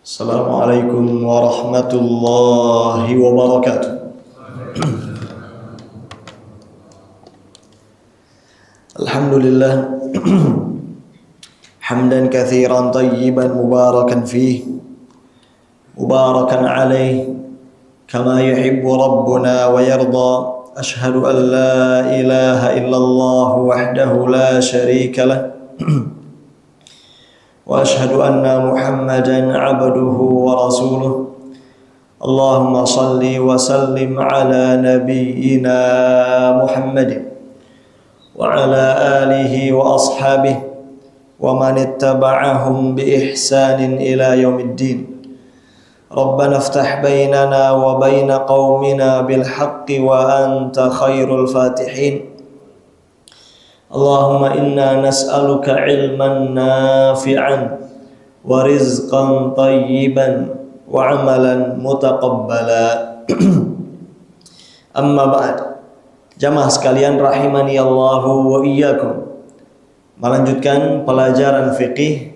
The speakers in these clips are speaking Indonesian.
Assalamualaikum warahmatullahi wabarakatuh. Alhamdulillah hamdan katsiran tayyiban mubarakan fih mubarakan alaih kama yuhibbu rabbuna wa yarda. Ashhadu an la ilaha illallah wahdahu la syarika lah wa ashhadu anna Muhammadan abduhu wa rasuluh. Allahumma salli wa sallim ala nabiyyina Muhammadin wa ala alihi wa ashabihi wa man ittaba'ahum bi ihsanin ila yaumiddin. Rabbana iftah bainana wa baina qaumina bil haqqi wa anta khairul fatihin. Allahumma inna nas'aluka ilman nafi'an wa rizqan tayyiban wa amalan mutaqabbala. Amma ba'd. Jamaah sekalian rahimani Allahu wa iyyakum. Melanjutkan pelajaran fiqih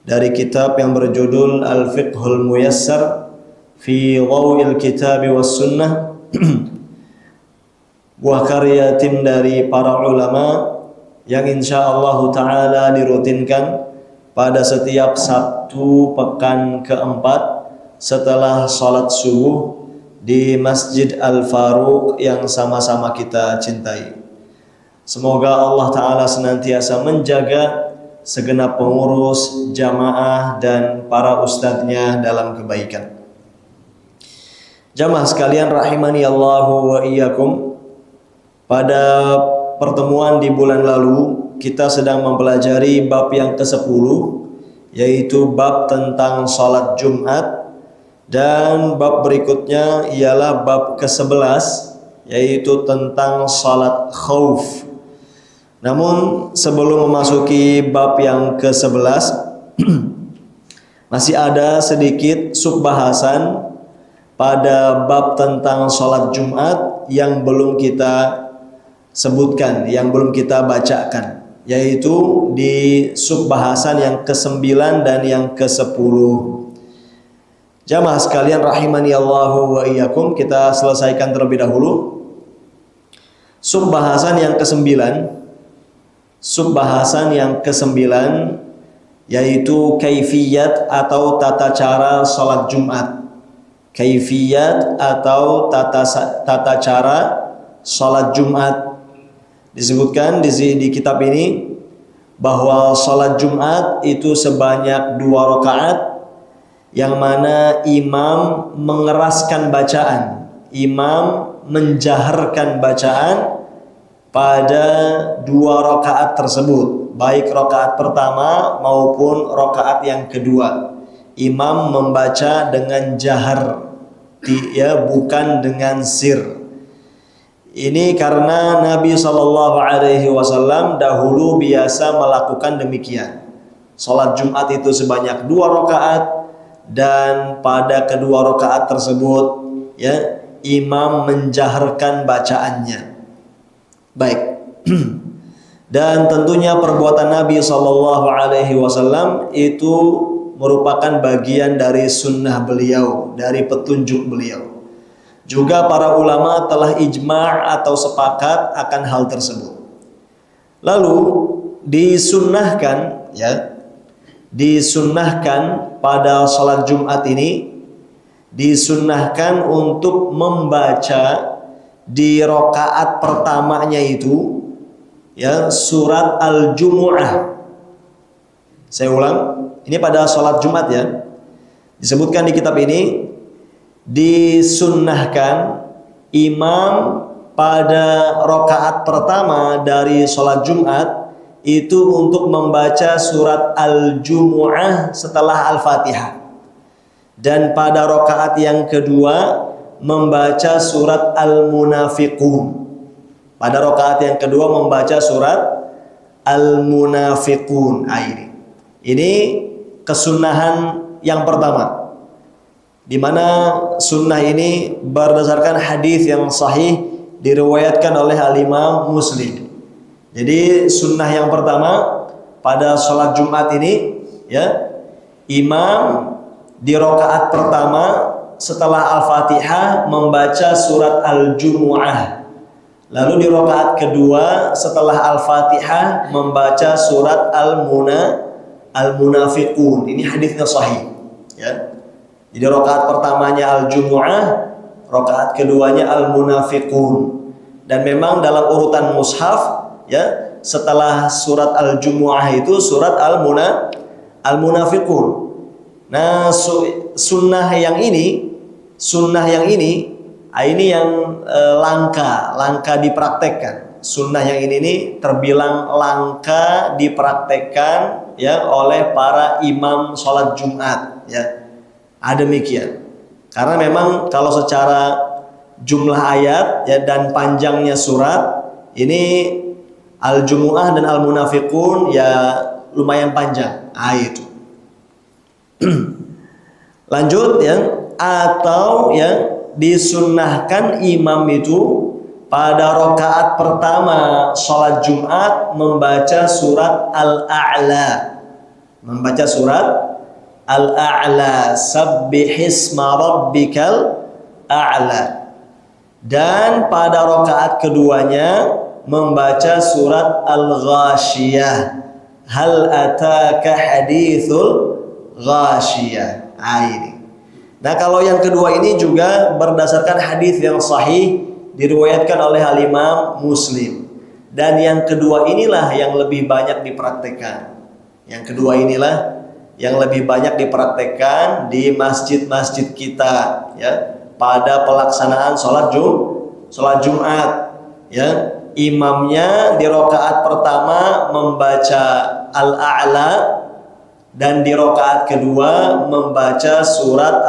dari kitab yang berjudul Al-Fiqhul Muyassar fi Dhawil Kitab was Sunnah. Buah karya tim dari para ulama yang insyaallah ta'ala dirutinkan pada setiap Sabtu pekan keempat setelah salat subuh di Masjid Al-Faruq yang sama-sama kita cintai. Semoga Allah ta'ala senantiasa menjaga segenap pengurus, jamaah, dan para ustadznya dalam kebaikan. Jamaah sekalian rahimani Allahu wa iyyakum. Pada pertemuan di bulan lalu kita sedang mempelajari bab yang ke-10, yaitu bab tentang salat Jumat, dan bab berikutnya ialah bab ke-11, yaitu tentang salat khauf. Namun sebelum memasuki bab yang ke-11 masih ada sedikit subbahasan pada bab tentang salat Jumat yang belum kita sebutkan, yang belum kita bacakan, yaitu di subbahasan yang ke-9 dan yang ke-10. Jamaah sekalian rahimani Allahu wa iyyakum, kita selesaikan terlebih dahulu subbahasan yang ke-9. Subbahasan yang ke-9 yaitu kaifiyat atau tata cara salat Jumat. Kaifiyat atau tata cara salat Jumat. Disebutkan di kitab ini bahwa salat Jumat itu sebanyak 2 rakaat, yang mana imam mengeraskan bacaan, imam menjaharkan bacaan pada 2 rakaat tersebut, baik rakaat pertama maupun rakaat yang kedua. Imam membaca dengan jahar, bukan dengan sir. Ini karena Nabi SAW dahulu biasa melakukan demikian. Salat Jumat itu sebanyak 2 rakaat, dan pada kedua rakaat tersebut imam menjaharkan bacaannya. Baik. Dan tentunya perbuatan Nabi SAW itu merupakan bagian dari sunnah beliau, dari petunjuk beliau. Juga para ulama telah ijma' atau sepakat akan hal tersebut. Lalu disunnahkan pada salat Jumat ini, disunnahkan untuk membaca di rakaat pertamanya itu surat Al-Jumu'ah. Saya ulang, ini pada salat Jumat disebutkan di kitab ini, disunnahkan imam pada rakaat pertama dari salat Jumat itu untuk membaca surat Al-Jumu'ah setelah Al-Fatihah, dan pada rakaat yang kedua membaca surat Al-Munafiqun. Pada rakaat yang kedua membaca surat Al-Munafiqun. Ini kesunahan yang pertama, di mana sunnah ini berdasarkan hadis yang sahih diriwayatkan oleh Al-Imam Muslim. Jadi sunnah yang pertama pada sholat Jumat ini, imam di rakaat pertama setelah Al-Fatihah membaca surat Al-Jumu'ah. Lalu di rakaat kedua setelah Al-Fatihah membaca surat Al-Munafiqun. Ini hadisnya sahih, ya. Jadi rakaat pertamanya Al-Jumu'ah, rakaat keduanya Al-Munafiqun. Dan memang dalam urutan mushaf, ya, setelah surat Al-Jumu'ah itu surat Al-Munafiqun. Nah, sunnah yang ini yang langka dipraktekkan. Sunnah yang ini terbilang langka dipraktekkan, ya, oleh para imam sholat Jumat, ya. Demikian. Karena memang kalau secara jumlah ayat, ya, dan panjangnya surat ini Al-Jumu'ah dan Al-Munafiqun ya lumayan panjang. Itu. Lanjut, ya, atau ya disunnahkan imam itu pada rakaat pertama sholat Jumat membaca surat Al-A'la. Membaca surat Al-A'la, sabbihisma rabbikal a'la. Dan pada rakaat keduanya membaca surat Al-Ghashiyah, hal ataka hadithul ghashiyah. Ini. Nah, kalau yang kedua ini juga berdasarkan hadis yang sahih diriwayatkan oleh Al-Imam Muslim. Dan yang kedua inilah yang lebih banyak dipraktekkan. Yang kedua inilah yang lebih banyak dipraktekkan di masjid-masjid kita, ya, pada pelaksanaan sholat Jumat, ya. Imamnya di rakaat pertama membaca Al-A'la dan di rakaat kedua membaca surat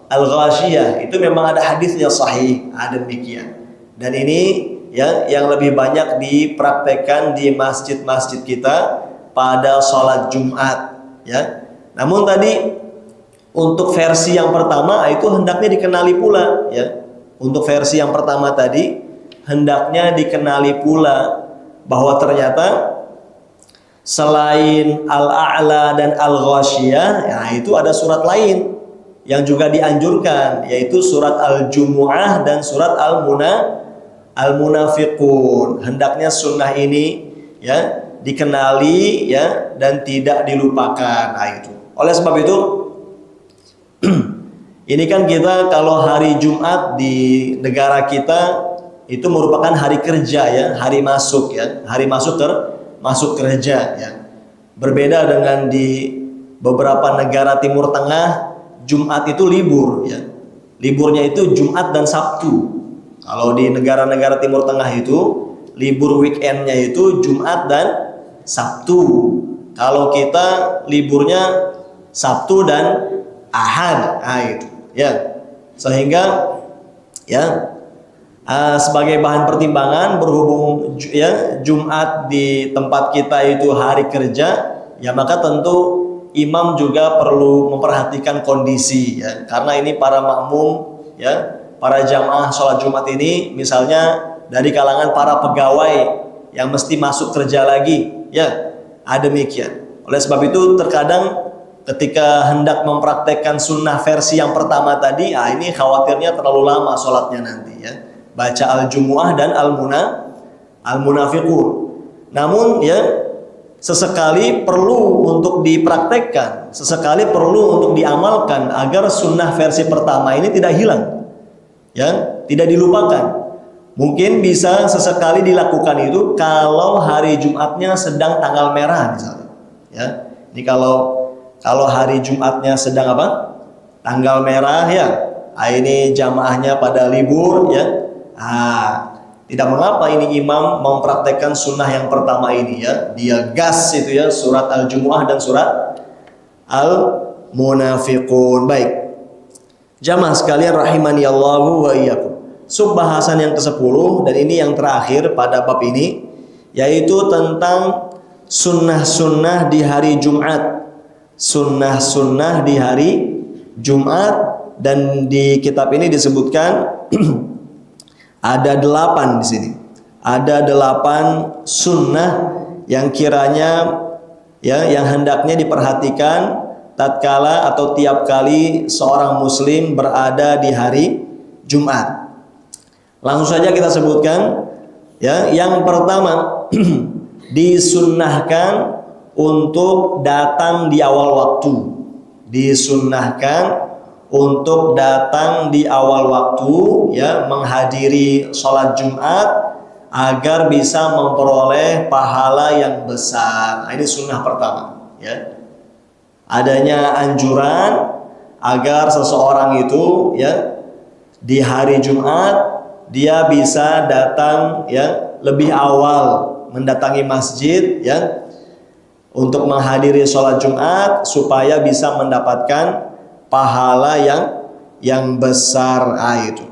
Al-Ghashiyah. Itu memang ada hadisnya sahih, demikian. Dan ini, ya, yang lebih banyak dipraktekkan di masjid-masjid kita pada sholat Jumat, ya. Namun tadi untuk versi yang pertama itu hendaknya dikenali pula, ya. Untuk versi yang pertama tadi hendaknya dikenali pula bahwa ternyata selain Al-A'la dan Al-Ghashiyah, ya, itu ada surat lain yang juga dianjurkan, yaitu surat Al-Jumu'ah dan surat Al-Munafiqun. Hendaknya sunnah ini, ya, dikenali, ya, dan tidak dilupakan. Itu. Oleh sebab itu ini kan kita kalau hari Jumat di negara kita itu merupakan hari kerja, ya, hari masuk, ya, hari masuk kerja, ya. Berbeda dengan di beberapa negara Timur Tengah, Jumat itu libur, ya. Liburnya itu Jumat dan Sabtu. Kalau di negara-negara Timur Tengah itu libur weekendnya itu Jumat dan Sabtu. Kalau kita liburnya Sabtu dan Ahad, itu, ya. Sehingga, ya, sebagai bahan pertimbangan berhubung, ya, Jumat di tempat kita itu hari kerja, ya, maka tentu imam juga perlu memperhatikan kondisi, ya. Karena ini para makmum, ya, para jamaah sholat Jumat ini misalnya dari kalangan para pegawai yang mesti masuk kerja lagi, ya, demikian. Oleh sebab itu terkadang ketika hendak mempraktekkan sunnah versi yang pertama tadi, ini khawatirnya terlalu lama sholatnya nanti, ya. Baca Al-Jumu'ah dan Al-Munafiqun. Namun, ya, sesekali perlu untuk dipraktekkan, sesekali perlu untuk diamalkan agar sunnah versi pertama ini tidak hilang, ya, tidak dilupakan. Mungkin bisa sesekali dilakukan itu kalau hari Jumatnya sedang tanggal merah misalnya, ya. Ini kalau hari Jumatnya sedang apa? Tanggal merah, ya. Ini jamaahnya pada libur, ya. Tidak mengapa ini imam mempraktekkan sunnah yang pertama ini, ya. Dia gas itu, ya, surat Al-Jumu'ah dan surat Al-Munafiqun. Baik. Jamaah sekalian rahimani Allahu wa iyyakum. Subbahasan yang ke-10 dan ini yang terakhir pada bab ini, yaitu tentang sunnah-sunnah di hari Jumat. Sunnah-sunnah di hari Jumat, dan di kitab ini disebutkan ada 8 di sini. Ada 8 sunnah yang kiranya, ya, yang hendaknya diperhatikan tatkala atau tiap kali seorang muslim berada di hari Jumat. Langsung saja kita sebutkan ya. Yang pertama disunnahkan untuk datang di awal waktu. Disunnahkan untuk datang di awal waktu ya, menghadiri sholat Jumat agar bisa memperoleh pahala yang besar. Nah, ini sunnah pertama ya. Adanya anjuran agar seseorang itu ya di hari Jumat dia bisa datang ya lebih awal mendatangi masjid ya untuk menghadiri sholat Jumat supaya bisa mendapatkan pahala yang besar itu.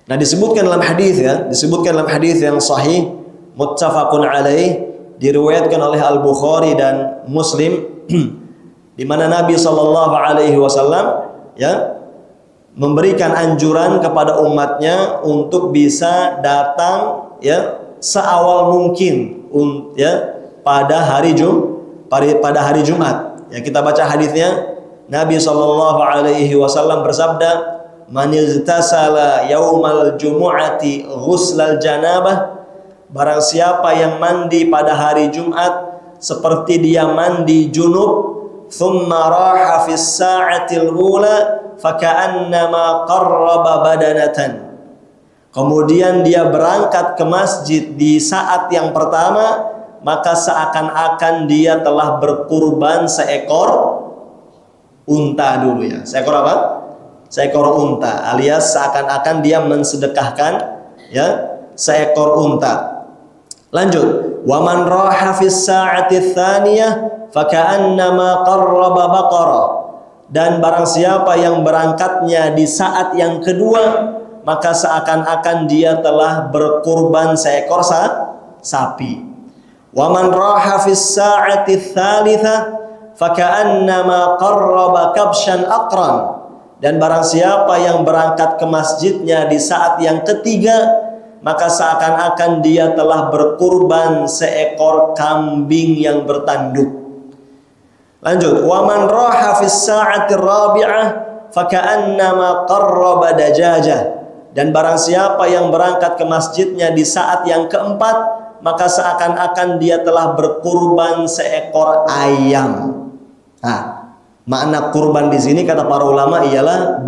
Nah, disebutkan dalam hadis ya, disebutkan dalam hadis yang sahih muttafaqun alaih, diriwayatkan oleh Al-Bukhari dan Muslim di mana Nabi sallallahu alaihi wasallam ya memberikan anjuran kepada umatnya untuk bisa datang ya seawal mungkin ya pada hari Jumat. Ya, kita baca hadisnya. Nabi sallallahu alaihi wasallam bersabda, "Man igtasala yaumal jumu'ati ghuslal janabah." Barang siapa yang mandi pada hari Jumat seperti dia mandi junub, thumma raha fis sa'atil ula faka'annama qarraba badanatan. Kemudian dia berangkat ke masjid di saat yang pertama, maka seakan-akan dia telah berkurban seekor unta dulu ya. Seekor apa? Seekor unta, alias seakan-akan dia mensedekahkan ya seekor unta. Lanjut, wa man raha fis sa'ati tsaniyah faka'annama qarraba baqarah. Dan barang siapa yang berangkatnya di saat yang kedua, maka seakan-akan dia telah berkurban seekor sapi. Wa man raha fis sa'ati tsalitsah faka'annama qarraba kabshan aqran. Dan barang siapa yang berangkat ke masjidnya di saat yang ketiga, maka seakan-akan dia telah berkurban seekor kambing yang bertanduk. Lanjut, wa man raha fis sa'ati rabi'ah faka'annama qarraba dajajah. Dan barang siapa yang berangkat ke masjidnya di saat yang keempat, maka seakan-akan dia telah berkurban seekor ayam. Nah, makna kurban di sini kata para ulama ialah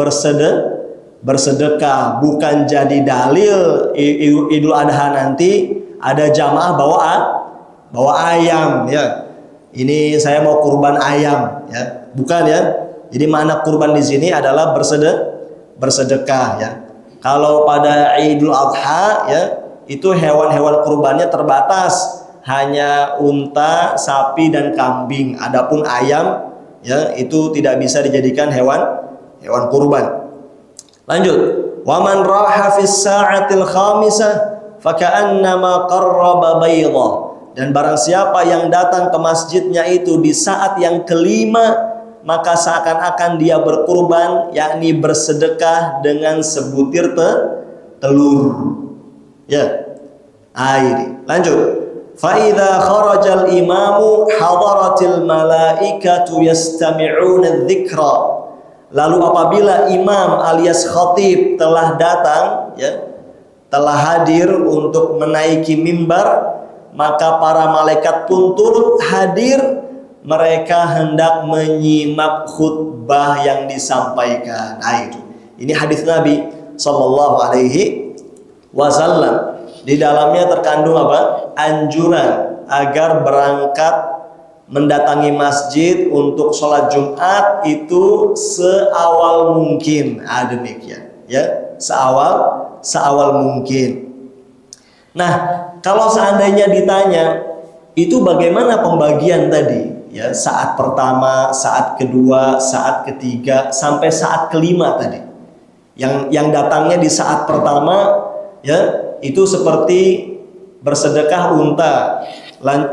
bersedekah, bukan jadi dalil Idul Adha nanti ada jamaah bawa ayam ya. Ini saya mau kurban ayam ya. Bukan ya. Jadi makna kurban di sini adalah bersedekah ya. Kalau pada Idul Adha ya, itu hewan-hewan kurbannya terbatas, hanya unta, sapi dan kambing. Adapun ayam ya itu tidak bisa dijadikan hewan kurban. Lanjut, wa man raha fis sa'atil khamisah faka'annama qarraba baydah. Dan barang siapa yang datang ke masjidnya itu di saat yang kelima, maka seakan-akan dia berkurban, yakni bersedekah dengan sebutir telur. Ya. Ini. Lanjut. Fa idza kharajal imamu hadaratil malaikatu yastami'una dzikra. Lalu apabila imam alias khatib telah datang ya, telah hadir untuk menaiki mimbar, maka para malaikat pun turut hadir. Mereka hendak menyimak khutbah yang disampaikan. Nah, itu. Ini hadis Nabi sallallahu alaihi wasallam. Di dalamnya terkandung apa? Anjuran agar berangkat mendatangi masjid untuk sholat Jumat itu seawal mungkin. Demikian ya, seawal mungkin. Nah, kalau seandainya ditanya itu bagaimana pembagian tadi ya, saat pertama, saat kedua, saat ketiga sampai saat kelima tadi. Yang datangnya di saat pertama ya itu seperti bersedekah unta.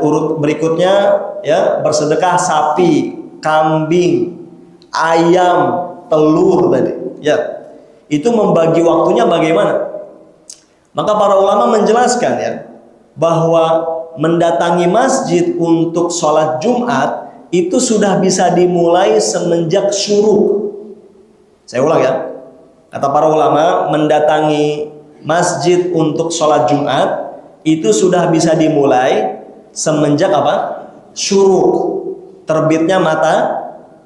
Urut berikutnya ya bersedekah sapi, kambing, ayam, telur tadi. Ya. Itu membagi waktunya bagaimana? Maka para ulama menjelaskan ya bahwa mendatangi masjid untuk sholat Jumat itu sudah bisa dimulai semenjak syuruk. Saya ulang ya. Kata para ulama, mendatangi masjid untuk sholat Jumat itu sudah bisa dimulai semenjak apa? Syuruk. Terbitnya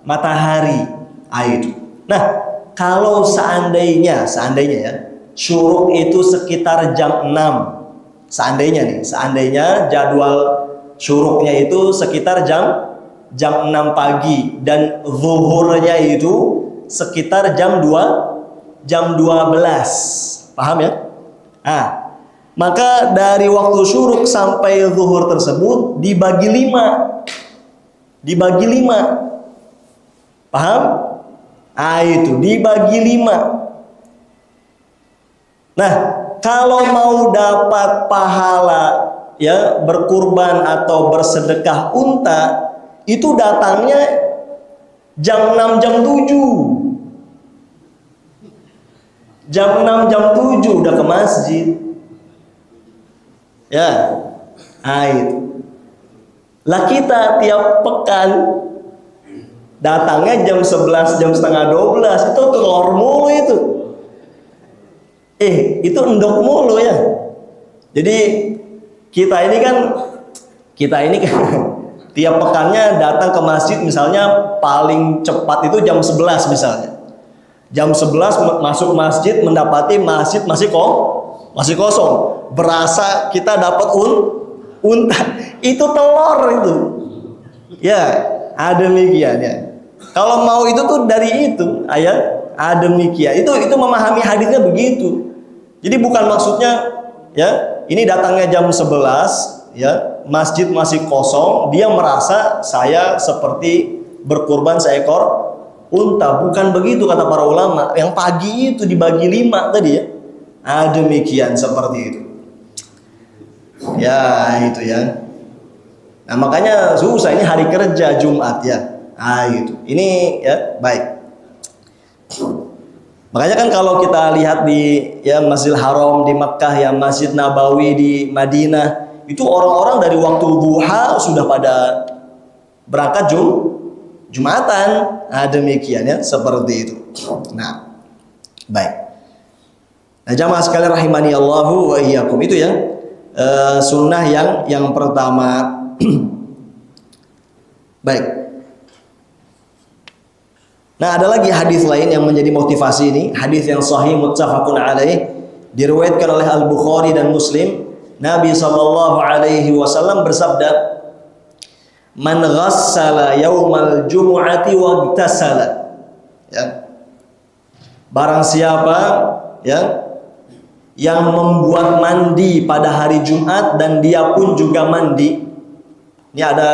matahari. Itu. Nah, kalau seandainya ya, syuruk itu sekitar jam 6. Seandainya jadwal syuruknya itu sekitar jam 6 pagi dan zuhurnya itu sekitar jam 12. Paham ya? Maka dari waktu syuruk sampai zuhur tersebut dibagi 5. Paham? Itu dibagi 5. Nah, kalau mau dapat pahala ya berkurban atau bersedekah unta, itu datangnya jam 6 jam 7. Jam 6 jam 7 udah ke masjid. Ya. Itu. Lah kita tiap pekan datangnya jam 11, jam setengah 12, itu telur mulu itu. Itu endok mulu ya. Jadi kita ini kan tiap pekannya datang ke masjid misalnya paling cepat itu jam 11 misalnya. Jam 11 masuk masjid, mendapati masjid masih kosong. Berasa kita dapat unta. Itu telur itu. Ya, demikian ya. Kalau mau itu tuh dari itu, demikian. Itu memahami hadisnya begitu. Jadi bukan maksudnya ya, ini datangnya jam 11 ya, masjid masih kosong, dia merasa saya seperti berkurban seekor unta. Bukan begitu kata para ulama. Yang pagi itu dibagi 5 tadi ya. Demikian seperti itu. Ya, itu ya. Nah, makanya susah, ini hari kerja Jumat ya. Itu. Ini ya, baik. Makanya kan kalau kita lihat di ya Masjidil Haram di Makkah ya, Masjid Nabawi di Madinah, itu orang-orang dari waktu duha sudah pada berangkat Jumatan. Demikian ya, seperti itu. Nah, baik. Nah, jamaah sekalian rahimani Allahu wa iyyakum, itu ya sunnah yang pertama. Baik. Nah, ada lagi hadis lain yang menjadi motivasi ini, hadis yang sahih muttafaqun alaih, diriwayatkan oleh Al-Bukhari dan Muslim. Nabi sallallahu alaihi wasallam bersabda, "Man ghassala yaumal jumu'ati wagtasala." Ya. Barang siapa ya yang membuat mandi pada hari Jumat dan dia pun juga mandi. Ini ada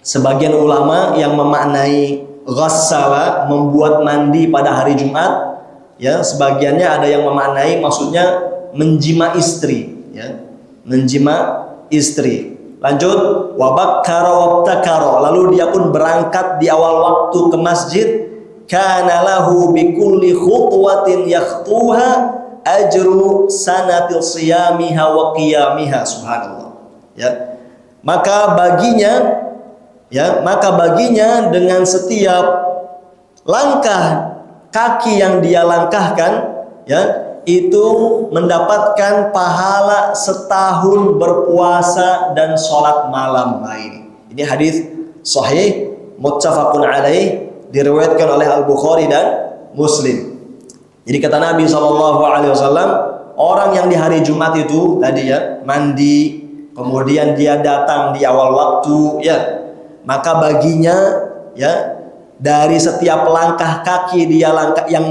sebagian ulama yang memaknai ghassala membuat mandi pada hari Jumat ya, sebagiannya ada yang memaknai maksudnya menjima istri ya, menjima istri. Lanjut, wabakkara wabtakara, lalu dia pun berangkat di awal waktu ke masjid. Kana lahu bikulli khutwatin yakhtuha ajru sanatil siyamiha wa qiyamiha. Subhanallah ya. Maka baginya dengan setiap langkah kaki yang dia langkahkan ya, itu mendapatkan pahala setahun berpuasa dan sholat malam. Nah, ini hadis sahih muttafaqun alaih, diriwayatkan oleh Al-Bukhari dan Muslim. Jadi kata Nabi SAW, orang yang di hari Jumat itu tadi ya mandi, kemudian dia datang di awal waktu ya, maka baginya ya dari setiap langkah kaki dia yang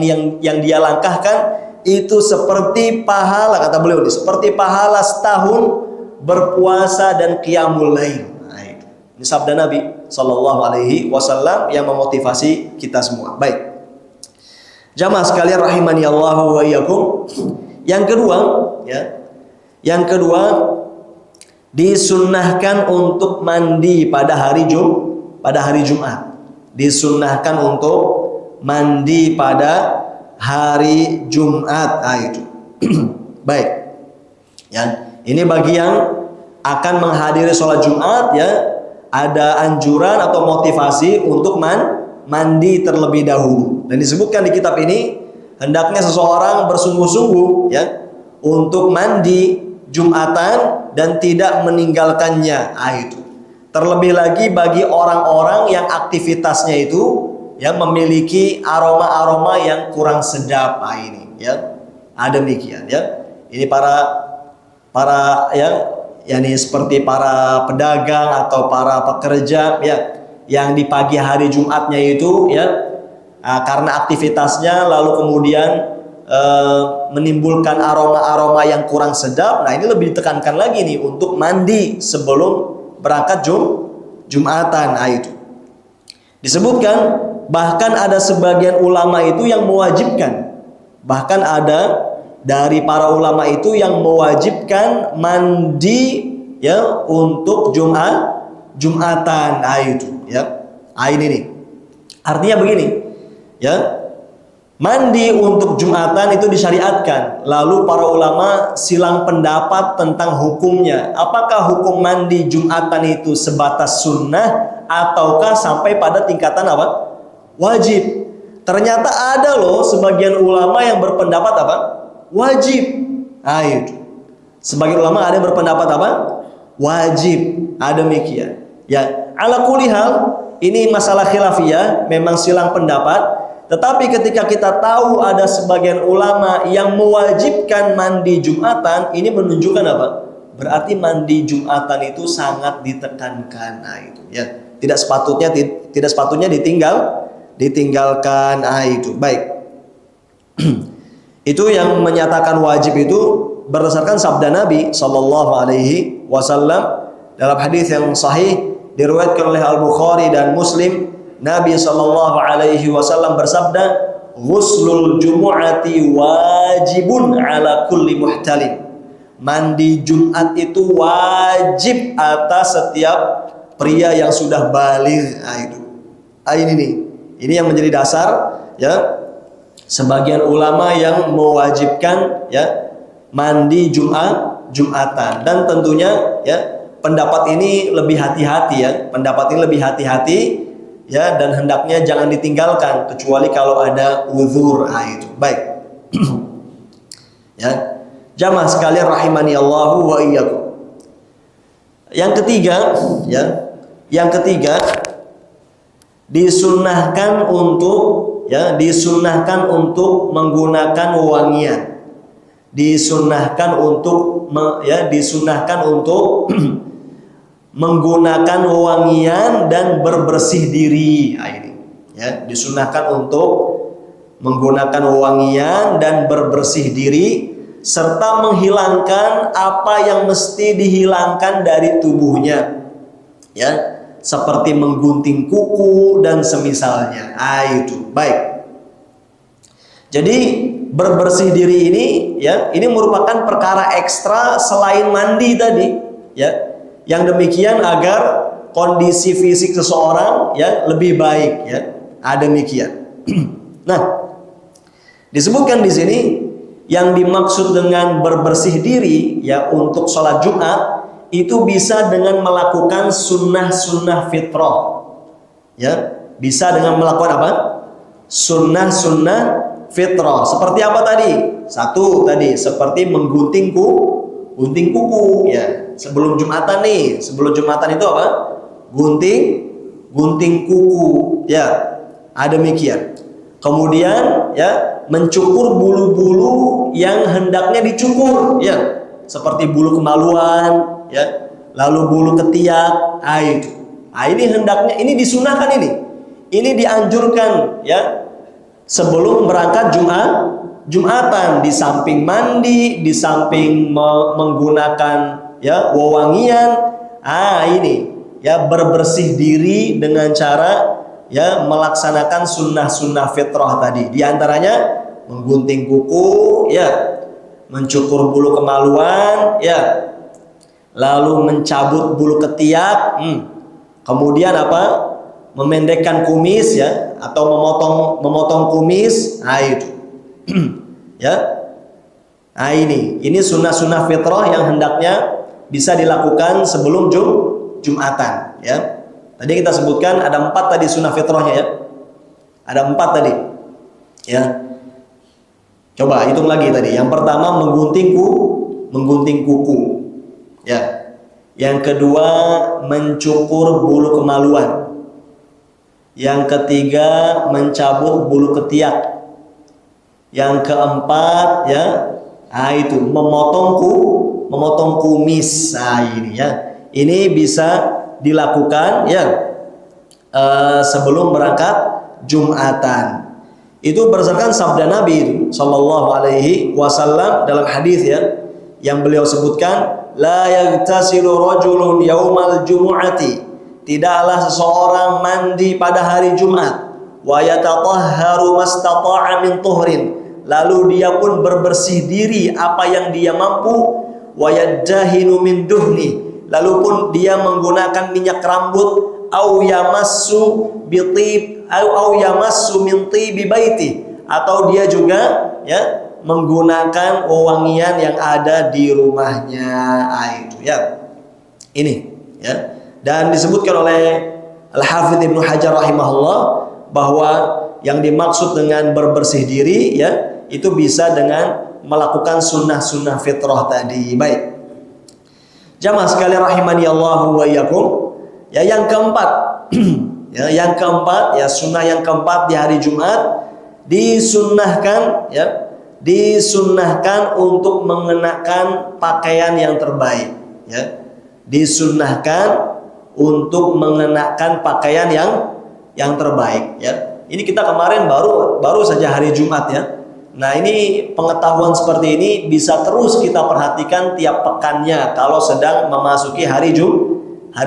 dia langkahkan itu seperti pahala, kata beliau ini, seperti pahala setahun berpuasa dan qiyamul lail. Nah, ini sabda Nabi Sallallahu Alaihi Wasallam yang memotivasi kita semua. Baik, jamaah sekalian rahimani Allahu wa iyyakum. Yang kedua disunnahkan untuk mandi pada hari Jumat. Disunnahkan untuk mandi pada hari Jumat. Itu. Baik. Ya, ini bagi yang akan menghadiri sholat Jumat ya, ada anjuran atau motivasi untuk mandi terlebih dahulu. Dan disebutkan di kitab ini, hendaknya seseorang bersungguh-sungguh ya untuk mandi Jumatan dan tidak meninggalkannya. Itu. Terlebih lagi bagi orang-orang yang aktivitasnya itu yang memiliki aroma-aroma yang kurang sedap. Ini ya. Ada demikian ya. Ini para yakni seperti para pedagang atau para pekerja ya yang di pagi hari Jumatnya itu ya karena aktivitasnya lalu kemudian menimbulkan aroma-aroma yang kurang sedap. Nah, ini lebih ditekankan lagi nih untuk mandi sebelum berangkat Jumatan. Nah, itu disebutkan bahkan ada sebagian ulama itu yang mewajibkan, bahkan ada dari para ulama itu yang mewajibkan mandi ya untuk Jumatan. Nah, itu ya. Ini nih. Artinya begini, ya. Mandi untuk Jumatan itu disyariatkan. Lalu para ulama silang pendapat tentang hukumnya. Apakah hukum mandi Jumatan itu sebatas sunnah ataukah sampai pada tingkatan apa? Wajib. Ternyata ada loh sebagian ulama yang berpendapat apa? Wajib. Itu. Sebagian ulama ada yang berpendapat apa? Wajib. Ada demikian. Ya, ala kulli hal ini masalah khilafiyah, memang silang pendapat. Tetapi ketika kita tahu ada sebagian ulama yang mewajibkan mandi Jumatan, ini menunjukkan apa? Berarti mandi Jumatan itu sangat ditekankan. Nah, itu ya. Tidak sepatutnya ditinggalkan. Itu. Baik. Itu yang menyatakan wajib itu berdasarkan sabda Nabi sallallahu alaihi wasallam dalam hadis yang sahih diriwayatkan oleh Al-Bukhari dan Muslim. Nabi sallallahu alaihi wasallam bersabda, "Ghuslul jumu'ati wajibun ala kulli muhtalim." Mandi Jumat itu wajib atas setiap pria yang sudah baligh. Itu. Ini nih. Ini yang menjadi dasar ya sebagian ulama yang mewajibkan ya mandi Jumatan, dan tentunya ya pendapat ini lebih hati-hati ya. Pendapat ini lebih hati-hati ya, dan hendaknya jangan ditinggalkan kecuali kalau ada uzur. Itu. Baik. Ya. Jamaah sekalian rahimani Allahu wa iyyakum. Yang ketiga ya, disunnahkan untuk menggunakan wangian. Disunahkan untuk menggunakan wangian dan berbersih diri. Ini ya, disunahkan untuk menggunakan wangian dan berbersih diri serta menghilangkan apa yang mesti dihilangkan dari tubuhnya. Ya, seperti menggunting kuku dan semisalnya. Itu. Baik. Jadi berbersih diri ini ya, ini merupakan perkara ekstra selain mandi tadi ya. Yang demikian agar kondisi fisik seseorang ya lebih baik ya. Demikian. Nah, disebutkan di sini yang dimaksud dengan berbersih diri ya untuk sholat Jumat itu bisa dengan melakukan sunnah-sunnah fitrah ya, bisa dengan melakukan apa? Sunnah-sunnah fitrah. Seperti apa tadi? Satu tadi seperti menggunting kuku ya. Sebelum Jumatan nih, sebelum Jumatan itu apa? Gunting kuku ya. Demikian. Kemudian ya mencukur bulu-bulu yang hendaknya dicukur ya. Seperti bulu kemaluan ya, lalu bulu ketiak. Itu. Ini hendaknya, ini disunahkan ini. Ini dianjurkan ya. Sebelum berangkat Jumatan, di samping mandi, di samping menggunakan ya wewangian, ini ya berbersih diri dengan cara ya melaksanakan sunnah-sunnah fitrah tadi. Di antaranya menggunting kuku ya, mencukur bulu kemaluan ya, lalu mencabut bulu ketiak, kemudian apa? Memendekkan kumis ya, atau memotong kumis. Itu. Ya. Ini sunnah-sunnah fitrah yang hendaknya bisa dilakukan sebelum Jumatan ya. Tadi kita sebutkan ada 4 tadi sunnah fitrahnya ya. Ada 4 tadi. Ya. Coba hitung lagi tadi. Yang pertama menggunting kuku. Ya. Yang kedua mencukur bulu kemaluan. Yang ketiga mencabut bulu ketiak. Yang keempat ya, itu memotong kumis. Nah, ini ya. Ini bisa dilakukan ya sebelum berangkat Jumatan. Itu berdasarkan sabda Nabi sallallahu alaihi wasallam dalam hadis ya, yang beliau sebutkan, la yaghtasilu rajulun yaumal jumu'ati, tidaklah seseorang mandi pada hari Jumat, wa yatatahharu mastata'a min tuhrin, lalu dia pun berbersih diri apa yang dia mampu, wa yadahinu min duhni, lalu pun dia menggunakan minyak rambut, au yamassu bitib au yamassu min tibi baiti, atau dia juga ya menggunakan wewangian yang ada di rumahnya. Itu ya. Ini ya. Dan disebutkan oleh Al-Hafidz Ibnu Hajar rahimahullah bahwa yang dimaksud dengan berbersih diri ya, itu bisa dengan melakukan sunnah-sunnah fitrah tadi. Baik. Jamaah sekalian rahimani Allah wa iyyakum. Ya, yang keempat ya, yang keempat ya, sunnah yang keempat di hari Jumat disunnahkan ya, disunnahkan untuk mengenakan pakaian yang terbaik ya. Disunnahkan untuk mengenakan pakaian yang terbaik ya. Ini kita kemarin baru saja hari Jumat ya. Nah, ini pengetahuan seperti ini bisa terus kita perhatikan tiap pekannya kalau sedang memasuki hari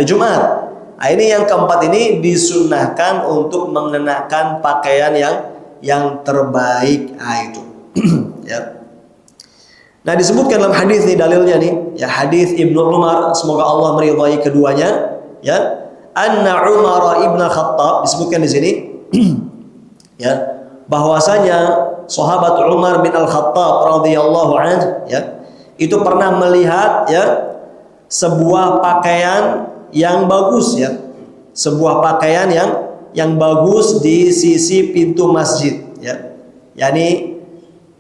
Jumat. Nah, ini yang keempat ini disunnahkan untuk mengenakan pakaian yang terbaik. Nah, itu ya. Nah, disebutkan dalam hadis nih dalilnya nih ya, hadis Ibnu Umar, semoga Allah meridhai keduanya ya. Anna Umar ibn Khattab, disebutkan di sini ya, bahwasanya sahabat Umar bin Al-Khattab radhiyallahu anhu ya, itu pernah melihat ya sebuah pakaian yang bagus ya, sebuah pakaian yang bagus di sisi pintu masjid ya. Yani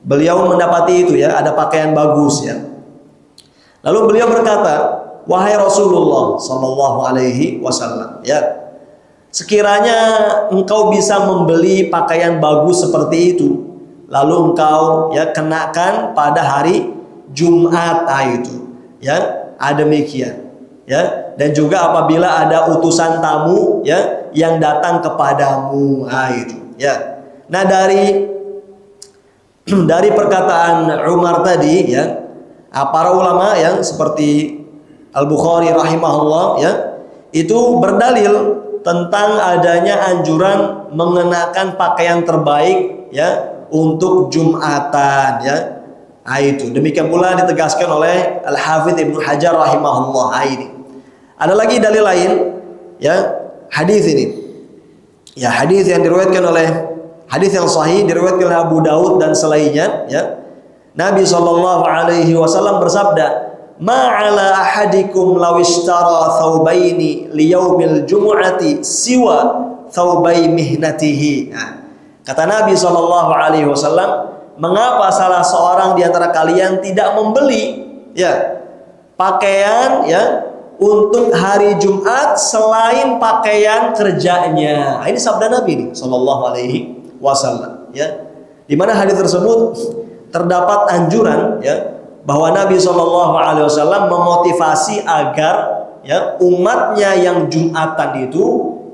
beliau mendapati itu ya, ada pakaian bagus ya. Lalu beliau berkata, wahai Rasulullah sallallahu alaihi wasallam ya, sekiranya engkau bisa membeli pakaian bagus seperti itu, lalu engkau ya kenakan pada hari Jumat, itu ya, demikian ya. Dan juga apabila ada utusan tamu ya yang datang kepadamu, itu ya. Nah, dari perkataan Umar tadi ya, para ulama yang seperti Al-Bukhari rahimahullah ya, itu berdalil tentang adanya anjuran mengenakan pakaian terbaik ya untuk Jumatan ya. Itu demikian pula ditegaskan oleh Al-Hafidz Ibnu Hajar rahimahullah. Ini ada lagi dalil lain ya, hadis ini ya, hadis yang diriwayatkan oleh, hadis yang sahih diriwayatkan oleh Abu Daud dan selainnya ya. Nabi sallallahu alaihi wasallam bersabda, ma'ala ahadikum law ishtara thawbaini liyaumil jumu'ati siwa thawbai mihnatihi. Nah, kata Nabi sallallahu alaihi wasallam, mengapa salah seorang di antara kalian tidak membeli ya pakaian ya untuk hari Jumat selain pakaian kerjanya. Ini sabda Nabi nih sallallahu alaihi wasallam ya. Di mana hadis tersebut terdapat anjuran ya, bahwa Nabi sallallahu alaihi wasallam memotivasi agar ya umatnya yang Jumatan itu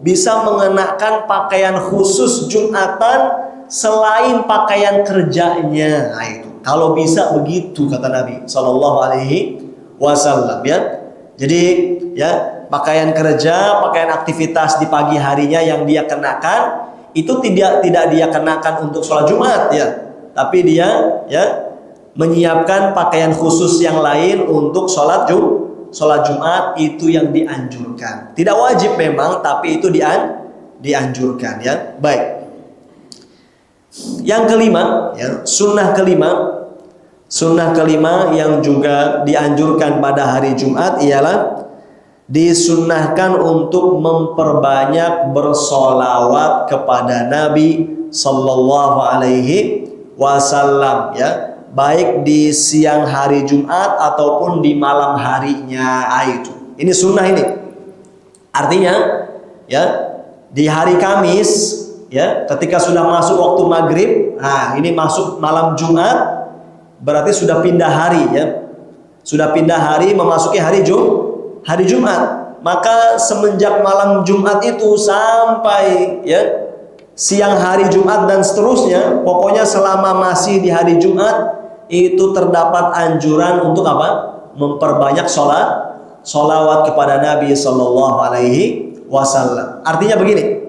bisa mengenakan pakaian khusus Jumatan selain pakaian kerjanya. Nah, itu kalau bisa begitu kata Nabi sallallahu alaihi wasallam ya. Jadi ya, pakaian kerja, pakaian aktivitas di pagi harinya yang dia kenakan itu tidak dia kenakan untuk sholat Jumat ya, tapi dia ya menyiapkan pakaian khusus yang lain untuk sholat Jumat. Itu yang dianjurkan. Tidak wajib memang, tapi itu dianjurkan ya. Baik. Yang kelima ya, sunnah kelima yang juga dianjurkan pada hari Jumat ialah disunnahkan untuk memperbanyak bersolawat kepada Nabi Sallallahu Alaihi Wasallam, ya, baik di siang hari Jumat ataupun di malam harinya. Itu ini sunnah ini. Artinya, ya, di hari Kamis, ya, ketika sudah masuk waktu maghrib, nah ini masuk malam Jumat, berarti sudah pindah hari, ya, sudah pindah hari memasuki hari Jumat. Maka semenjak malam Jumat itu sampai, ya, siang hari Jumat dan seterusnya, pokoknya selama masih di hari Jumat itu terdapat anjuran untuk apa? Memperbanyak solawat kepada Nabi Sallallahu Alaihi Wasallam. Artinya begini,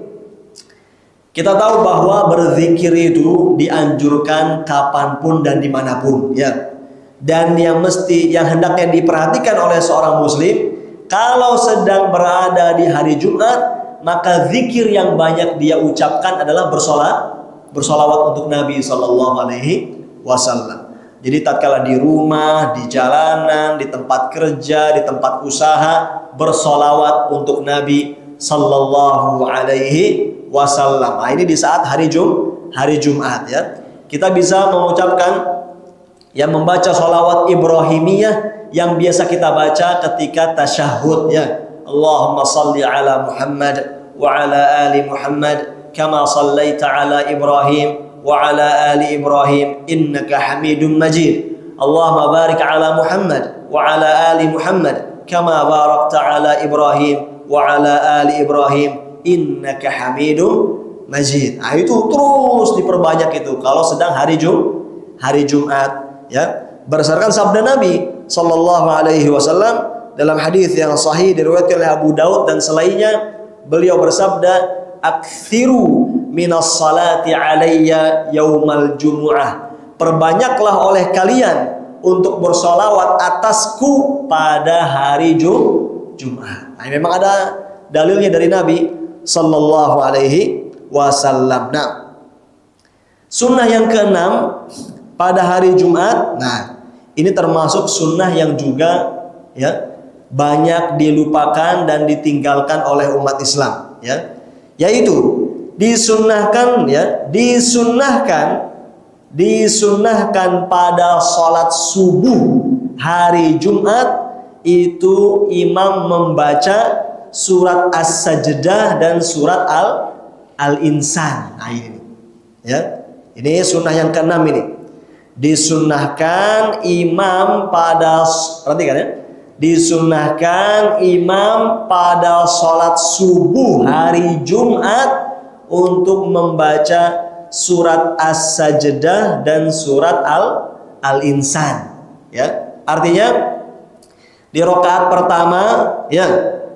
kita tahu bahwa berzikir itu dianjurkan kapanpun dan dimanapun, ya. Dan yang hendaknya diperhatikan oleh seorang muslim, kalau sedang berada di hari Jumat, maka zikir yang banyak dia ucapkan adalah bersolawat untuk Nabi Sallallahu Alaihi Wasallam. Jadi tatkala di rumah, di jalanan, di tempat kerja, di tempat usaha, bersolawat untuk Nabi Sallallahu Alaihi Wasallam. Nah, ini di saat hari Jumat, ya, kita bisa mengucapkan, ya, membaca sholawat Ibrahimiyah yang biasa kita baca ketika tasyahud, ya. Allahumma salli ala Muhammad wa ala ali Muhammad kama sallaita ala Ibrahim wa ala ali Ibrahim innaka Hamidum Majid. Allahumma barik ala Muhammad wa ala ali Muhammad kama barakta ala Ibrahim wa ala ali Ibrahim innaka Hamidum Majid. Nah, itu terus diperbanyak itu kalau sedang hari Jumat, ya. Berdasarkan sabda Nabi Sallallahu Alaihi Wasallam dalam hadis yang sahih diriwayatkan oleh Abu Daud dan selainnya, beliau bersabda, "Aktsiru minas salati alayya yaumal jumu'ah." Perbanyaklah oleh kalian untuk bersolawat atasku pada hari Jumat. Nah, memang ada dalilnya dari Nabi Sallallahu Alaihi Wasallam. Nah, sunnah yang keenam pada hari Jumat, nah ini termasuk sunnah yang juga, ya, banyak dilupakan dan ditinggalkan oleh umat Islam, ya, yaitu disunnahkan, ya, disunnahkan pada sholat subuh hari Jumat itu imam membaca surat As-Sajdah dan surat Al-Insan. Nah, ini, ya, ini sunnah yang keenam ini. Disunnahkan imam pada, perhatikan, ya, disunnahkan imam pada sholat subuh hari Jumat untuk membaca surat As-Sajdah dan surat Al-Insan, ya. Artinya di rakaat pertama, ya,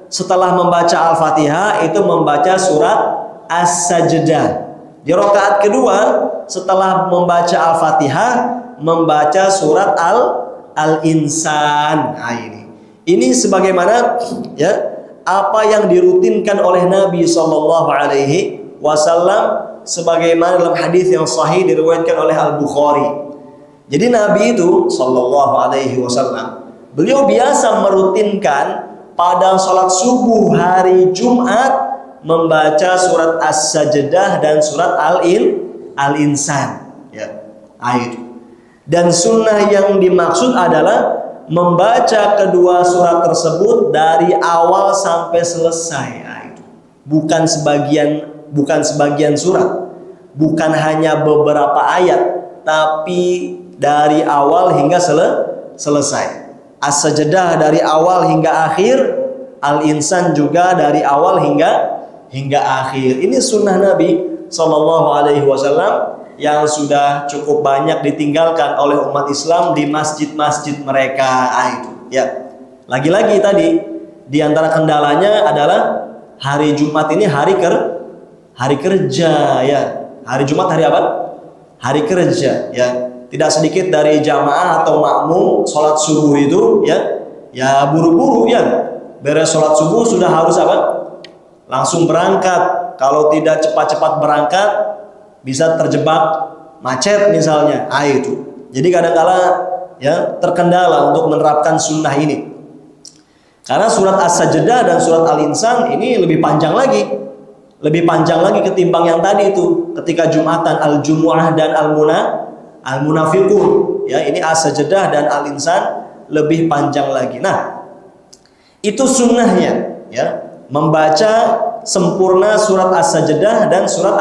setelah membaca Al-Fatihah itu membaca surat As-Sajdah. Di rakaat kedua setelah membaca Al-Fatihah membaca surat Al-Insan. Nah, ini sebagaimana, ya, apa yang dirutinkan oleh Nabi Sallallahu Alaihi Wasallam sebagaimana dalam hadis yang sahih diriwayatkan oleh Al-Bukhari. Jadi Nabi itu Sallallahu Alaihi Wasallam, beliau biasa merutinkan pada sholat subuh hari Jumat membaca surat As-Sajdah dan surat Al-Insan, ya. Dan sunnah yang dimaksud adalah membaca kedua surat tersebut dari awal sampai selesai. Bukan sebagian surat, bukan hanya beberapa ayat, tapi dari awal hingga selesai. As-Sajdah dari awal hingga akhir, Al-Insan juga dari awal hingga akhir. Ini sunnah Nabi Sallallahu Alaihi Wasallam yang sudah cukup banyak ditinggalkan oleh umat Islam di masjid-masjid mereka. Ya, lagi-lagi tadi di antara kendalanya adalah hari Jumat ini hari kerja, ya. Hari Jumat hari apa? Hari kerja, ya. Tidak sedikit dari jamaah atau makmum sholat subuh itu, ya buru-buru, ya. Beres sholat subuh sudah harus apa? Langsung berangkat. Kalau tidak cepat-cepat berangkat bisa terjebak macet misalnya. Itu. Jadi kadang-kala, ya, terkendala untuk menerapkan sunnah ini. Karena surat As-Sajdah dan surat Al-Insan ini lebih panjang lagi. Lebih panjang lagi ketimbang yang tadi itu. Ketika Jumatan Al-Jumu'ah dan Al-Munafiqun. Ya, ini As-Sajdah dan Al-Insan lebih panjang lagi. Nah, itu sunnahnya, ya, membaca sempurna surat As-Sajdah dan surat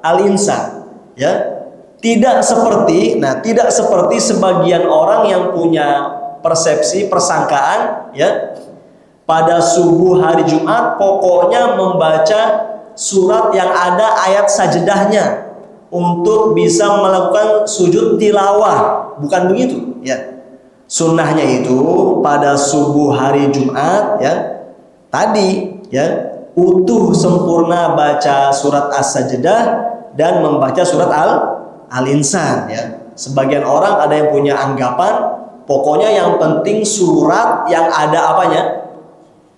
Al-Insan, ya. Tidak seperti sebagian orang yang punya persepsi, persangkaan, ya, pada subuh hari Jumat pokoknya membaca surat yang ada ayat sajdahnya untuk bisa melakukan sujud tilawah. Bukan begitu, ya. Sunnahnya itu pada subuh hari Jumat, ya, tadi, ya, utuh sempurna baca surat As-Sajdah dan membaca surat Al-Insan, ya. Sebagian orang ada yang punya anggapan pokoknya yang penting surat yang ada apanya?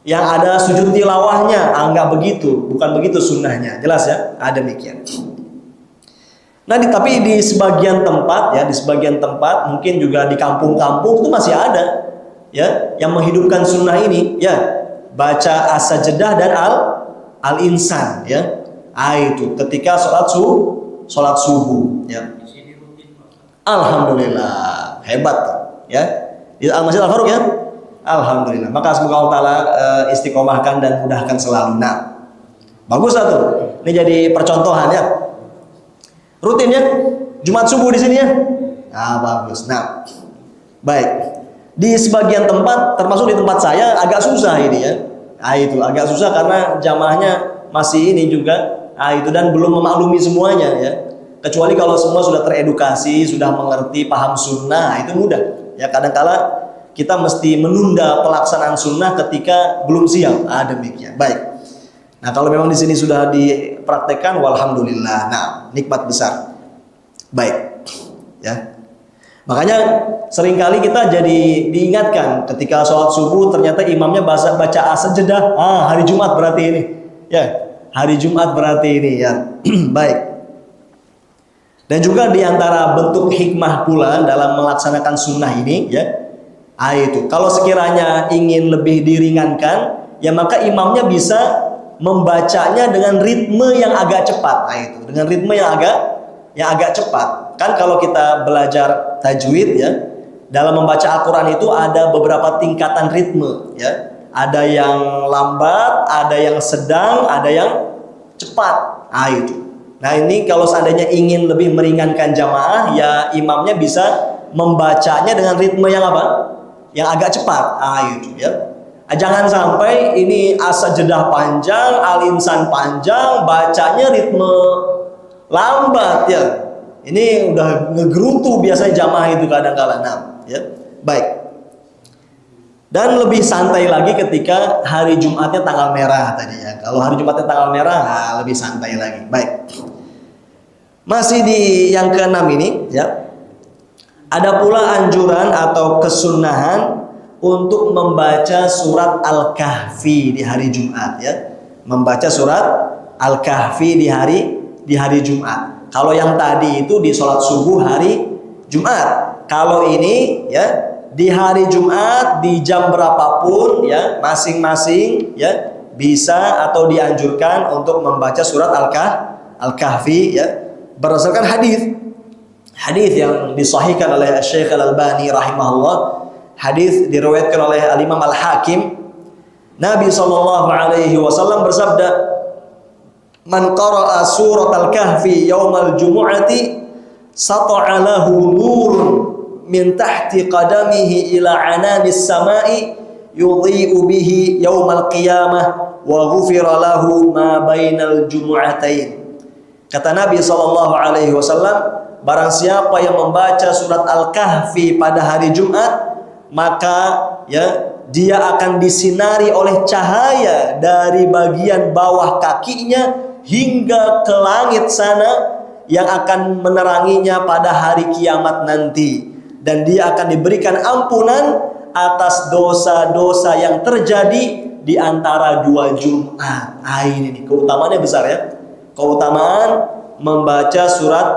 Yang ada sujud tilawahnya. Enggak begitu, bukan begitu sunnahnya. Jelas, ya? Ada demikian. Nah, tapi di sebagian tempat, ya, di sebagian tempat mungkin juga di kampung-kampung itu masih ada, ya, yang menghidupkan sunnah ini, ya, baca As-Sajdah dan Al-Insan, ya. Itu ketika sholat subuh, ya. Alhamdulillah, hebat, ya. Di Al-Masjid Al-Faruq, ya. Alhamdulillah. Maka semoga Allah Ta'ala istiqomahkan dan mudahkan selalu. Nah, bagus satu. Ini jadi percontohan, ya. Rutin, ya, Jumat subuh di sini, ya. Nah, bagus. Nah, baik. Di sebagian tempat, termasuk di tempat saya, agak susah ini, ya. Nah, itu agak susah karena jamaahnya masih ini juga. Nah, itu dan belum memaklumi semuanya, ya. Kecuali kalau semua sudah teredukasi, sudah mengerti, paham sunnah, itu mudah. Ya, kadang-kala kita mesti menunda pelaksanaan sunnah ketika belum siap. Ah, demikian. Baik. Nah, kalau memang di sini sudah dipraktekkan, walhamdulillah. Nah, nikmat besar. Baik, ya. Makanya seringkali kita jadi diingatkan ketika sholat subuh ternyata imamnya baca As-Sajdah. Ah, hari Jumat berarti ini. Ya, hari Jumat berarti ini, ya. Baik. Dan juga diantara bentuk hikmah pula dalam melaksanakan sunnah ini, ya. Itu kalau sekiranya ingin lebih diringankan, ya maka imamnya bisa membacanya dengan ritme yang agak cepat. Nah, itu dengan ritme yang agak cepat. Kan kalau kita belajar tajwid, ya, dalam membaca Al-Qur'an itu ada beberapa tingkatan ritme, ya. Ada yang lambat, ada yang sedang, ada yang cepat. Nah, itu. Nah, ini kalau seandainya ingin lebih meringankan jamaah, ya imamnya bisa membacanya dengan ritme yang apa? Yang agak cepat. Nah, itu, ya. Jangan sampai ini As-Sajdah panjang, Al-Insan panjang, bacanya ritme lambat, ya. Ini udah ngegerutu biasanya jamaah itu kadang-kala. Nah, ya. Baik. Dan lebih santai lagi ketika hari Jumatnya tanggal merah tadi, ya. Kalau hari Jumatnya tanggal merah, nah, lebih santai lagi. Baik. Masih di yang keenam ini, ya. Ada pula anjuran atau kesunahan untuk membaca surat Al-Kahfi di hari Jumat, ya. Membaca surat Al-Kahfi di hari Jumat. Kalau yang tadi itu di sholat subuh hari Jumat. Kalau ini, ya, di hari Jumat di jam berapapun, ya, masing-masing, ya, bisa atau dianjurkan untuk membaca surat Al-Kahfi, ya, berdasarkan hadis yang disahihkan oleh Syekh Al-Albani rahimahullah. Hadis diriwayatkan oleh Al-Imam Al-Hakim. Nabi SAW bersabda, "Man qara'a surat Al-Kahfi yaumal jumu'ati sata'a lahu nurun min tahti qadamihi ila ananis sama'i yudhi'u bihi yaumal qiyamah wa ghufira lahu ma bainal jumu'atain." Kata Nabi SAW, barang siapa yang membaca surat Al-Kahfi pada hari Jumat, maka, ya, dia akan disinari oleh cahaya dari bagian bawah kakinya hingga ke langit sana yang akan meneranginya pada hari kiamat nanti, dan dia akan diberikan ampunan atas dosa-dosa yang terjadi di antara dua Jumat. Ini nih keutamaannya besar, ya. Keutamaan membaca surat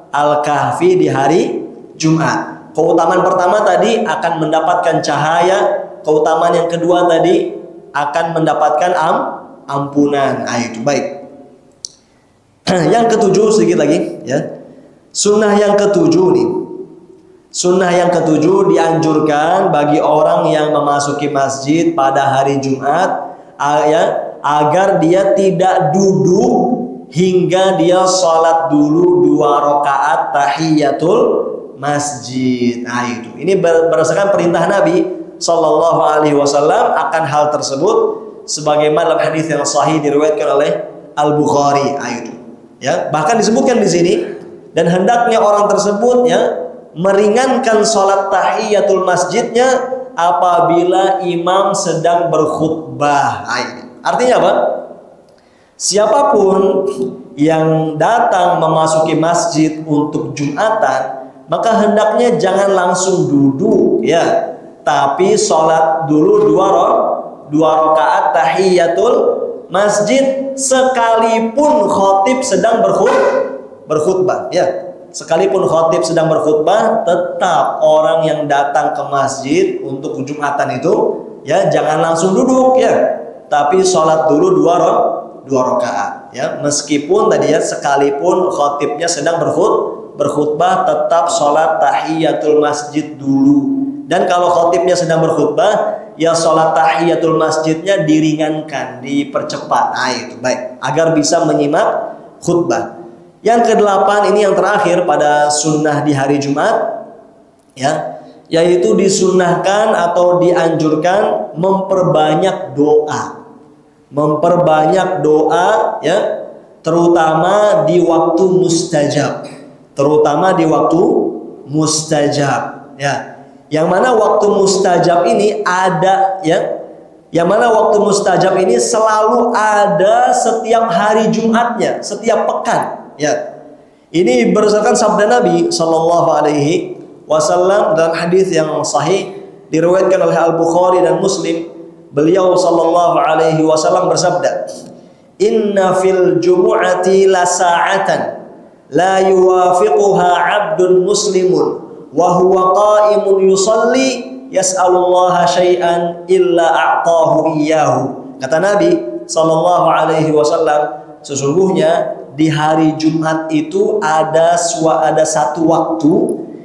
Al-Kahfi di hari Jumat. Keutamaan pertama tadi akan mendapatkan cahaya. keutamaan yang kedua tadi akan mendapatkan ampunan. Itu baik. Yang ketujuh sedikit lagi ya. Sunnah yang ketujuh nih. Sunnah yang ketujuh dianjurkan bagi orang yang memasuki masjid pada hari Jumat agar dia tidak duduk hingga dia sholat dulu 2 rakaat tahiyatul masjid. Itu. Ini berdasarkan perintah Nabi Sallallahu Alaihi Wasallam akan hal tersebut, sebagaimana dalam hadis yang sahih diriwayatkan oleh Al-Bukhari. Itu. Ya, bahkan disebutkan di sini, dan hendaknya orang tersebut ya meringankan sholat tahiyatul masjidnya apabila imam sedang berkhutbah. Artinya apa? Siapapun yang datang memasuki masjid untuk Jumatan, maka hendaknya jangan langsung duduk ya, tapi sholat dulu 2 rakaat tahiyatul masjid sekalipun khatib sedang berkhutbah ya. Sekalipun khatib sedang berkhutbah, tetap orang yang datang ke masjid untuk Jumatan itu ya jangan langsung duduk ya, tapi sholat dulu 2 rakaat ya. Meskipun tadi ya sekalipun khatibnya sedang berkhutbah, tetap sholat tahiyatul masjid dulu. Dan kalau khatibnya sedang berkhutbah, ya sholat tahiyatul masjidnya diringankan, dipercepat. Itu baik, agar bisa menyimak khutbah. Yang ke-8 ini yang terakhir pada sunnah di hari Jumat ya, yaitu disunnahkan atau dianjurkan memperbanyak doa. Memperbanyak doa ya, terutama di waktu mustajab. Terutama di waktu mustajab ya. Yang mana waktu mustajab ini ada ya, yang mana waktu mustajab ini selalu ada setiap hari Jumatnya, setiap pekan ya. Ini berdasarkan sabda Nabi Sallallahu Alaihi Wasallam dalam hadis yang sahih diriwayatkan oleh Al-Bukhari dan Muslim. Beliau Sallallahu Alaihi Wasallam bersabda, "Inna fil jumu'ati la sa'atan la yuwafiquha 'abdun muslimun wa huwa qa'imun yusalli yas'alullaha syai'an illa a'tahu iyyahu." Kata Nabi Sallallahu Alaihi Wasallam, sesungguhnya di hari Jumat itu ada satu waktu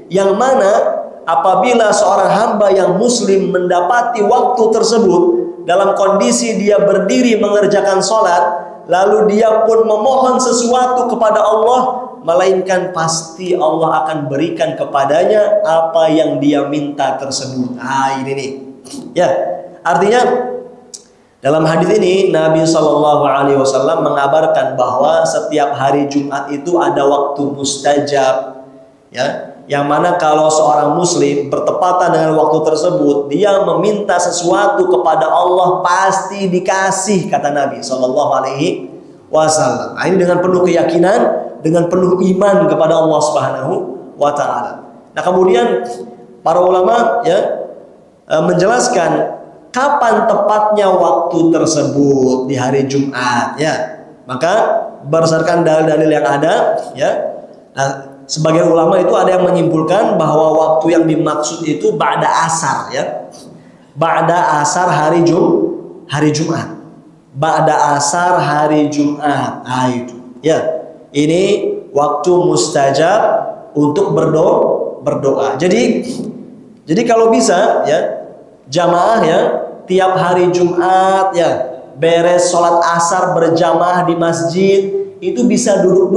yang mana apabila seorang hamba yang muslim mendapati waktu tersebut dalam kondisi dia berdiri mengerjakan sholat, lalu dia pun memohon sesuatu kepada Allah, melainkan pasti Allah akan berikan kepadanya apa yang dia minta tersebut. Ini nih ya, artinya dalam hadis ini Nabi Shallallahu Alaihi Wasallam mengabarkan bahwa setiap hari Jumat itu ada waktu mustajab ya, yang mana kalau seorang muslim bertepatan dengan waktu tersebut, dia meminta sesuatu kepada Allah pasti dikasih, kata Nabi Shallallahu Alaihi Wasallam. Ini dengan penuh keyakinan, dengan penuh iman kepada Allah Subhanahu wa Ta'ala. Nah, kemudian para ulama ya menjelaskan kapan tepatnya waktu tersebut di hari Jumat ya. Maka berdasarkan dalil-dalil yang ada ya, nah, sebagian ulama itu ada yang menyimpulkan bahwa waktu yang dimaksud itu ba'da asar ya. Ba'da asar hari Jumat. Ba'da asar hari Jumat. Itu ya. Ini waktu mustajab untuk berdoa. Jadi kalau bisa ya, jamaah ya, tiap hari Jumat ya, beres sholat asar berjamaah di masjid, itu bisa duduk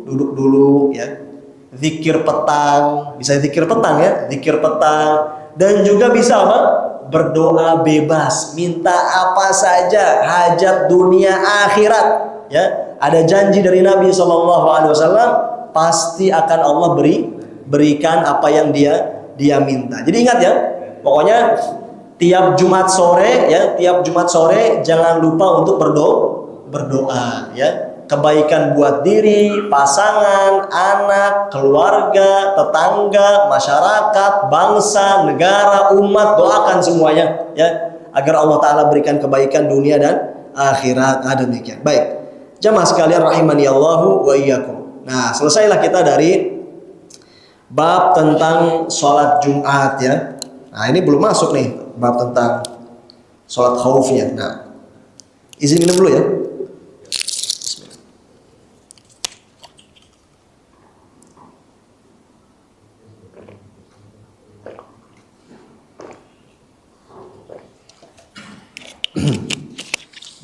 dulu ya. Zikir petang, bisa zikir petang ya, zikir petang, dan juga bisa apa? Berdoa bebas, minta apa saja, hajat dunia akhirat ya. Ada janji dari Nabi SAW, pasti akan Allah berikan apa yang dia minta. Jadi ingat ya, pokoknya tiap Jumat sore ya, tiap Jumat sore jangan lupa untuk berdoa ya. Kebaikan buat diri, pasangan, anak, keluarga, tetangga, masyarakat, bangsa, negara, umat, doakan semuanya ya, agar Allah Ta'ala berikan kebaikan dunia dan akhirat. Demikian. Baik, jamaah sekalian rahimani Allahu wa iyyakum. Nah, selesailah kita dari bab tentang sholat Jumat ya. Nah, ini belum masuk nih bab tentang sholat khaufnya. Nah, izin minum dulu ya.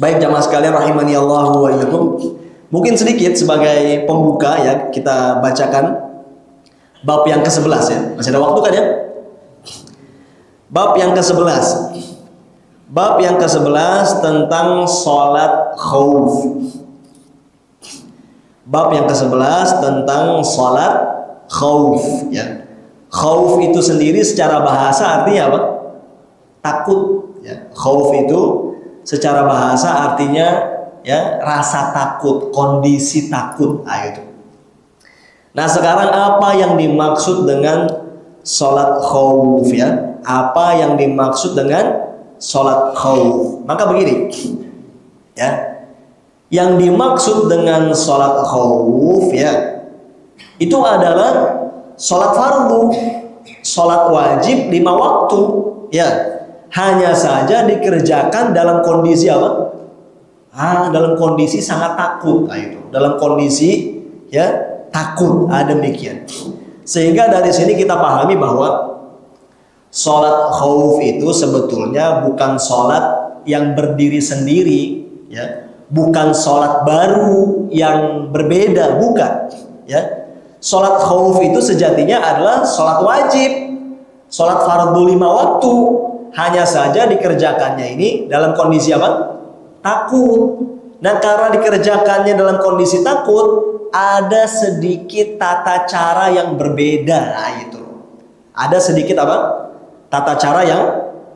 Baik jamaah sekalian rahimani Allah wa iyyakum. Mungkin sedikit sebagai pembuka ya, kita bacakan bab yang ke-11 ya. Masih ada waktu kan ya? Bab yang ke-11. Bab yang ke-11 tentang sholat khauf. Bab yang ke-11 tentang sholat khauf ya. Khauf itu sendiri secara bahasa artinya apa? Takut ya. Khauf itu secara bahasa artinya ya rasa takut, kondisi takut. Itu. Nah, sekarang apa yang dimaksud dengan sholat khauf ya? Apa yang dimaksud dengan sholat khauf? Maka begini ya, yang dimaksud dengan sholat khauf ya, itu adalah sholat fardu, sholat wajib 5 waktu ya. Hanya saja dikerjakan dalam kondisi apa? Dalam kondisi sangat takut. Itu dalam kondisi ya takut. Demikian. Sehingga dari sini kita pahami bahwa sholat khauf itu sebetulnya bukan sholat yang berdiri sendiri ya, bukan sholat baru yang berbeda, bukan ya. Sholat khauf itu sejatinya adalah sholat wajib, sholat fardu 5 waktu. Hanya saja dikerjakannya ini dalam kondisi apa? Takut. Nah, karena dikerjakannya dalam kondisi takut, ada sedikit tata cara yang berbeda. Itu. Ada sedikit apa? Tata cara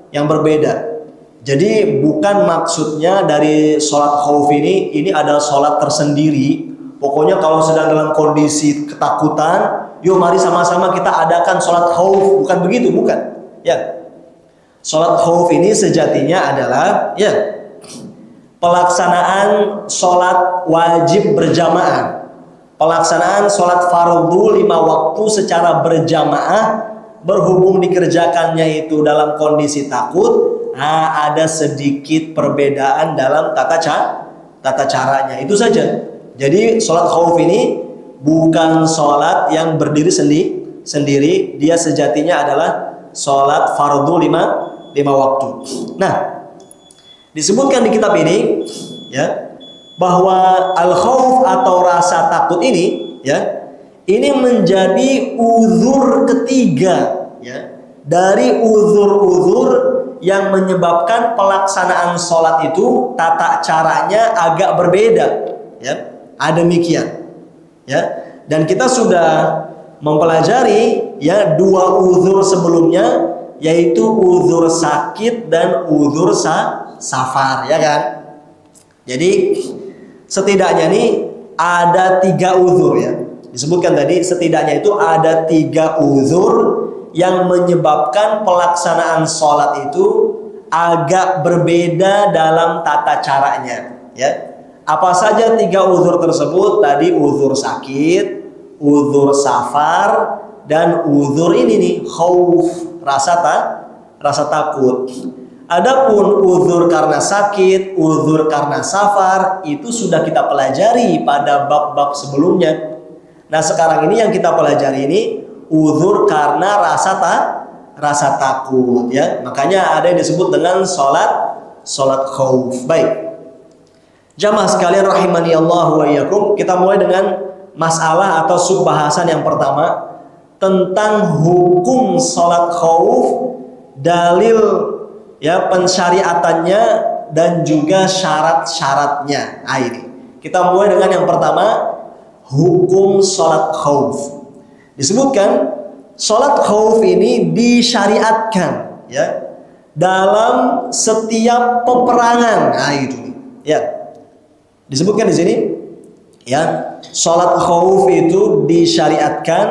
yang berbeda. Jadi bukan maksudnya dari sholat khauf ini adalah sholat tersendiri. Pokoknya kalau sedang dalam kondisi ketakutan, yuk mari sama-sama kita adakan sholat khauf. Bukan begitu, bukan. Ya. Sholat khauf ini sejatinya adalah ya pelaksanaan sholat wajib berjamaah, pelaksanaan sholat fardu 5 waktu secara berjamaah. Berhubung dikerjakannya itu dalam kondisi takut, ada sedikit perbedaan dalam tata caranya. Itu saja. Jadi sholat khauf ini bukan sholat yang berdiri sendiri, dia sejatinya adalah sholat fardu 5 waktu. Nah, disebutkan di kitab ini ya bahwa al-khauf atau rasa takut ini ya, ini menjadi uzur ketiga ya dari uzur-uzur yang menyebabkan pelaksanaan sholat itu tata caranya agak berbeda ya. Demikian ya. Dan kita sudah mempelajari ya 2 uzur sebelumnya, yaitu uzur sakit dan uzur safar ya kan. Jadi setidaknya nih ada 3 uzur ya. Disebutkan tadi setidaknya itu ada 3 uzur yang menyebabkan pelaksanaan sholat itu agak berbeda dalam tata caranya ya. Apa saja 3 uzur tersebut? Tadi uzur sakit, uzur safar, dan uzur ini nih khauf, rasa takut. Adapun uzur karena sakit, uzur karena safar itu sudah kita pelajari pada bab-bab sebelumnya. Nah, sekarang ini yang kita pelajari ini uzur karena rasa takut ya. Makanya ada yang disebut dengan sholat khauf. Baik. Jamaah sekalian rahimani Allah wa iyyakum, kita mulai dengan masalah atau subbahasan yang pertama tentang hukum sholat khauf, dalil ya pensyariatannya dan juga syarat-syaratnya. Ini kita mulai dengan yang pertama, hukum sholat khauf. Disebutkan sholat khauf ini disyariatkan ya dalam setiap peperangan. Itu ya disebutkan di sini ya, sholat khauf itu disyariatkan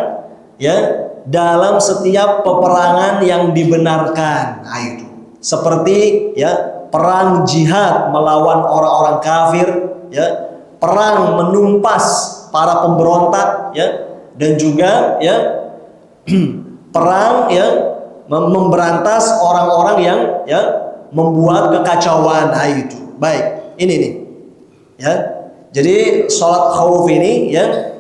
ya dalam setiap peperangan yang dibenarkan. Itu seperti ya perang jihad melawan orang-orang kafir ya, perang menumpas para pemberontak ya, dan juga ya perang ya memberantas orang-orang yang ya membuat kekacauan. Nah, itu. Baik, ini nih. Ya. Jadi salat khauf ini ya,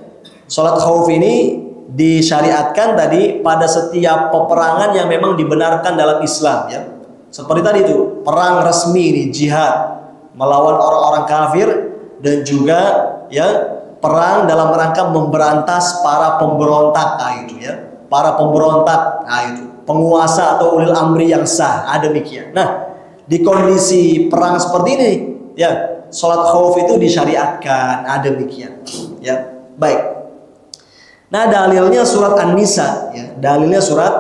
salat khauf ini disyariatkan tadi pada setiap peperangan yang memang dibenarkan dalam Islam ya. Seperti tadi itu, perang resmi ini jihad melawan orang-orang kafir, dan juga ya perang dalam rangka memberantas para pemberontak. Nah, itu ya. Para pemberontak. Nah, itu penguasa atau ulil amri yang sah. Demikian. Nah, di kondisi perang seperti ini ya, salat khauf itu disyariatkan. Demikian. Ya. Baik. Nah, dalilnya surat An-Nisa ya. Dalilnya surat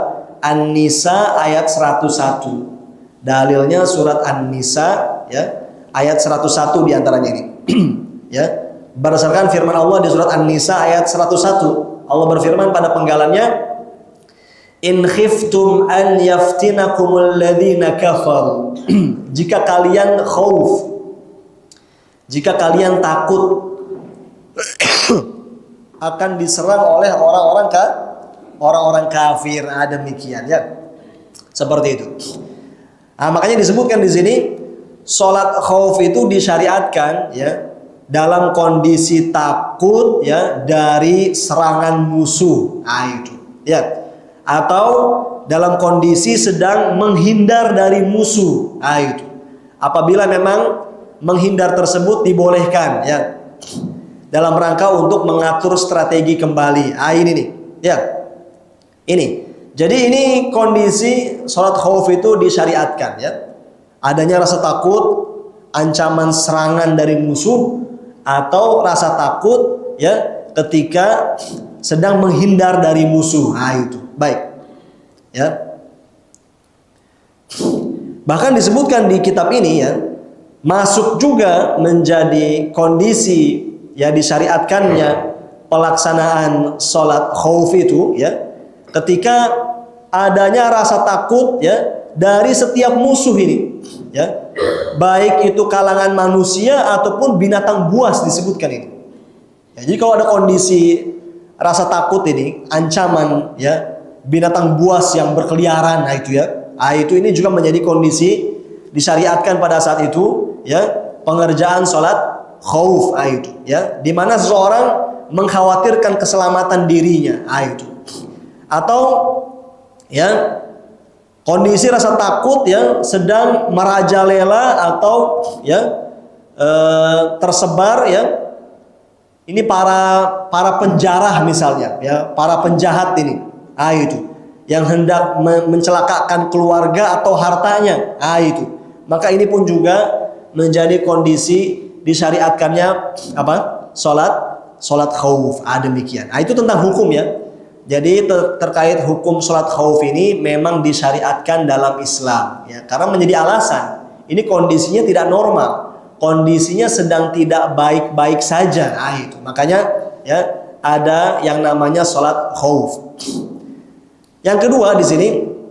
An-Nisa ayat 101. Dalilnya surat An-Nisa ya, ayat 101 diantaranya ini. Ya. Berdasarkan firman Allah di surat An-Nisa ayat 101. Allah berfirman pada penggalannya, "In khiftum an yaftinakumul ladzina kafaru." Jika kalian khauf, jika kalian takut akan diserang oleh orang-orang kafir. Demikian ya. Seperti itu. Nah, makanya disebutkan di sini salat khauf itu disyariatkan ya dalam kondisi takut ya dari serangan musuh. Itu ya. Atau dalam kondisi sedang menghindar dari musuh. Itu. Apabila memang menghindar tersebut dibolehkan ya, dalam rangka untuk mengatur strategi kembali. Ini nih, ya. Ini. Jadi ini kondisi salat khauf itu disyariatkan ya. Adanya rasa takut, ancaman serangan dari musuh, atau rasa takut ya ketika sedang menghindar dari musuh. Itu. Baik. Ya. Bahkan disebutkan di kitab ini ya, masuk juga menjadi kondisi ya disyariatkannya pelaksanaan sholat khauf itu ya, ketika adanya rasa takut ya dari setiap musuh ini ya, baik itu kalangan manusia ataupun binatang buas disebutkan ini ya. Jadi kalau ada kondisi rasa takut ini, ancaman ya binatang buas yang berkeliaran, itu ya, itu ini juga menjadi kondisi disyariatkan pada saat itu ya, pengerjaan sholat khauf. Itu ya, di mana seseorang mengkhawatirkan keselamatan dirinya. Itu. Atau ya kondisi rasa takut yang sedang merajalela atau ya tersebar ya, ini para penjarah misalnya ya, para penjahat ini. Itu yang hendak mencelakakan keluarga atau hartanya. Itu. Maka ini pun juga menjadi kondisi disyariatkannya apa? Salat khauf. Demikian. Itu tentang hukum ya. Jadi terkait hukum salat khauf ini memang disyariatkan dalam Islam ya, karena menjadi alasan ini kondisinya tidak normal, kondisinya sedang tidak baik-baik saja. Itu makanya ya ada yang namanya salat khauf. Yang kedua di sini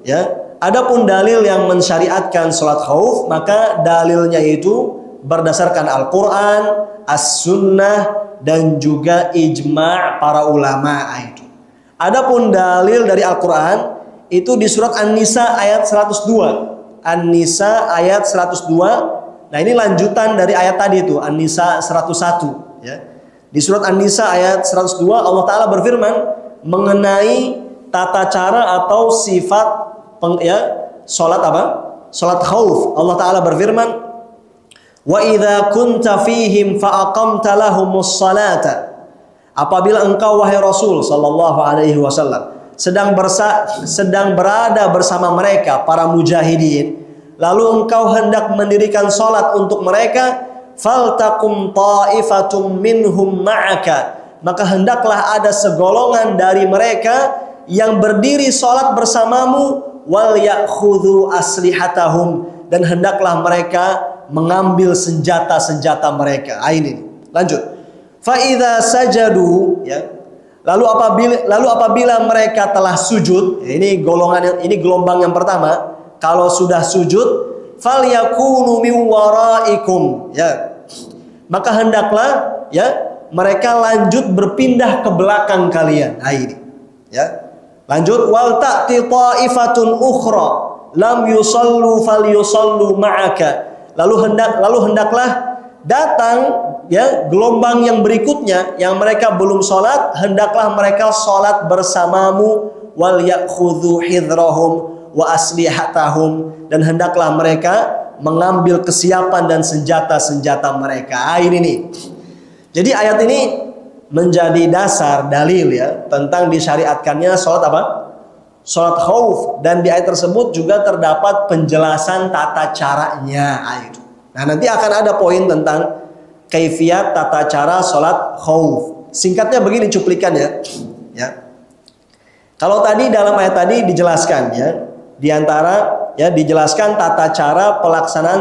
ya, adapun dalil yang mensyariatkan salat khauf, maka dalilnya itu berdasarkan Al-Qur'an, As-Sunnah, dan juga ijma' para ulama. Itu. Adapun dalil dari Al-Qur'an itu di surat An-Nisa ayat 102. An-Nisa ayat 102. Nah, ini lanjutan dari ayat tadi itu, An-Nisa 101 ya. Di surat An-Nisa ayat 102 Allah Ta'ala berfirman mengenai tata cara atau sifat salat apa? Salat khauf. Allah Ta'ala berfirman, "Wa idza kunta fihim fa aqamta lahumus salata." Apabila engkau wahai Rasul sallallahu alaihi wasallam sedang berada bersama mereka para mujahidin, lalu engkau hendak mendirikan salat untuk mereka, faltakum ta'ifatum minhum ma'aka, maka hendaklah ada segolongan dari mereka yang berdiri salat bersamamu, wal ya'khudhu aslihatahum, dan hendaklah mereka mengambil senjata-senjata mereka. Ini lanjut. Fa idza sajadu ya, lalu apabila mereka telah sujud, ya, ini gelombang yang pertama, kalau sudah sujud, falyakunu min waraikum ya, maka hendaklah ya mereka lanjut berpindah ke belakang kalian. Ini ya, Lanjut, wal ta'ti ta'ifatun ukhra lam yusallu falyusallu ma'aka. Lalu hendaklah datang ya gelombang yang berikutnya yang mereka belum sholat, hendaklah mereka sholat bersamamu. Wal ya'khudhu hidrahum wa aslihatahum, dan hendaklah mereka mengambil kesiapan dan senjata-senjata mereka. Ini nih. Jadi ayat ini menjadi dasar dalil ya tentang disyariatkannya sholat apa? Sholat khauf. Dan di ayat tersebut juga terdapat penjelasan tata caranya. Nah, nanti akan ada poin tentang kaifiyat tata cara sholat khauf. Singkatnya begini cuplikannya ya. Kalau tadi dalam ayat tadi dijelaskan ya, di antara ya dijelaskan tata cara pelaksanaan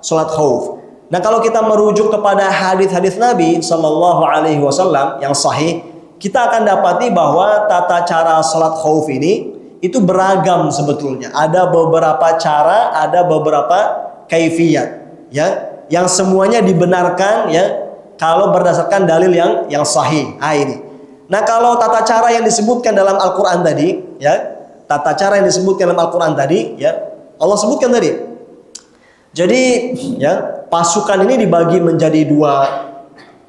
sholat khauf. Nah, kalau kita merujuk kepada hadis-hadis Nabi Shallallahu Alaihi Wasallam yang sahih, kita akan dapati bahwa tata cara sholat khauf ini itu beragam sebetulnya. Ada beberapa cara, ada beberapa kaifiyat, ya, yang semuanya dibenarkan ya kalau berdasarkan dalil yang sahih. Ini. Nah, kalau tata cara yang disebutkan dalam Al-Quran tadi, ya, tata cara yang disebutkan dalam Al-Quran tadi, ya, Allah sebutkan tadi. Jadi, ya, pasukan ini dibagi menjadi dua.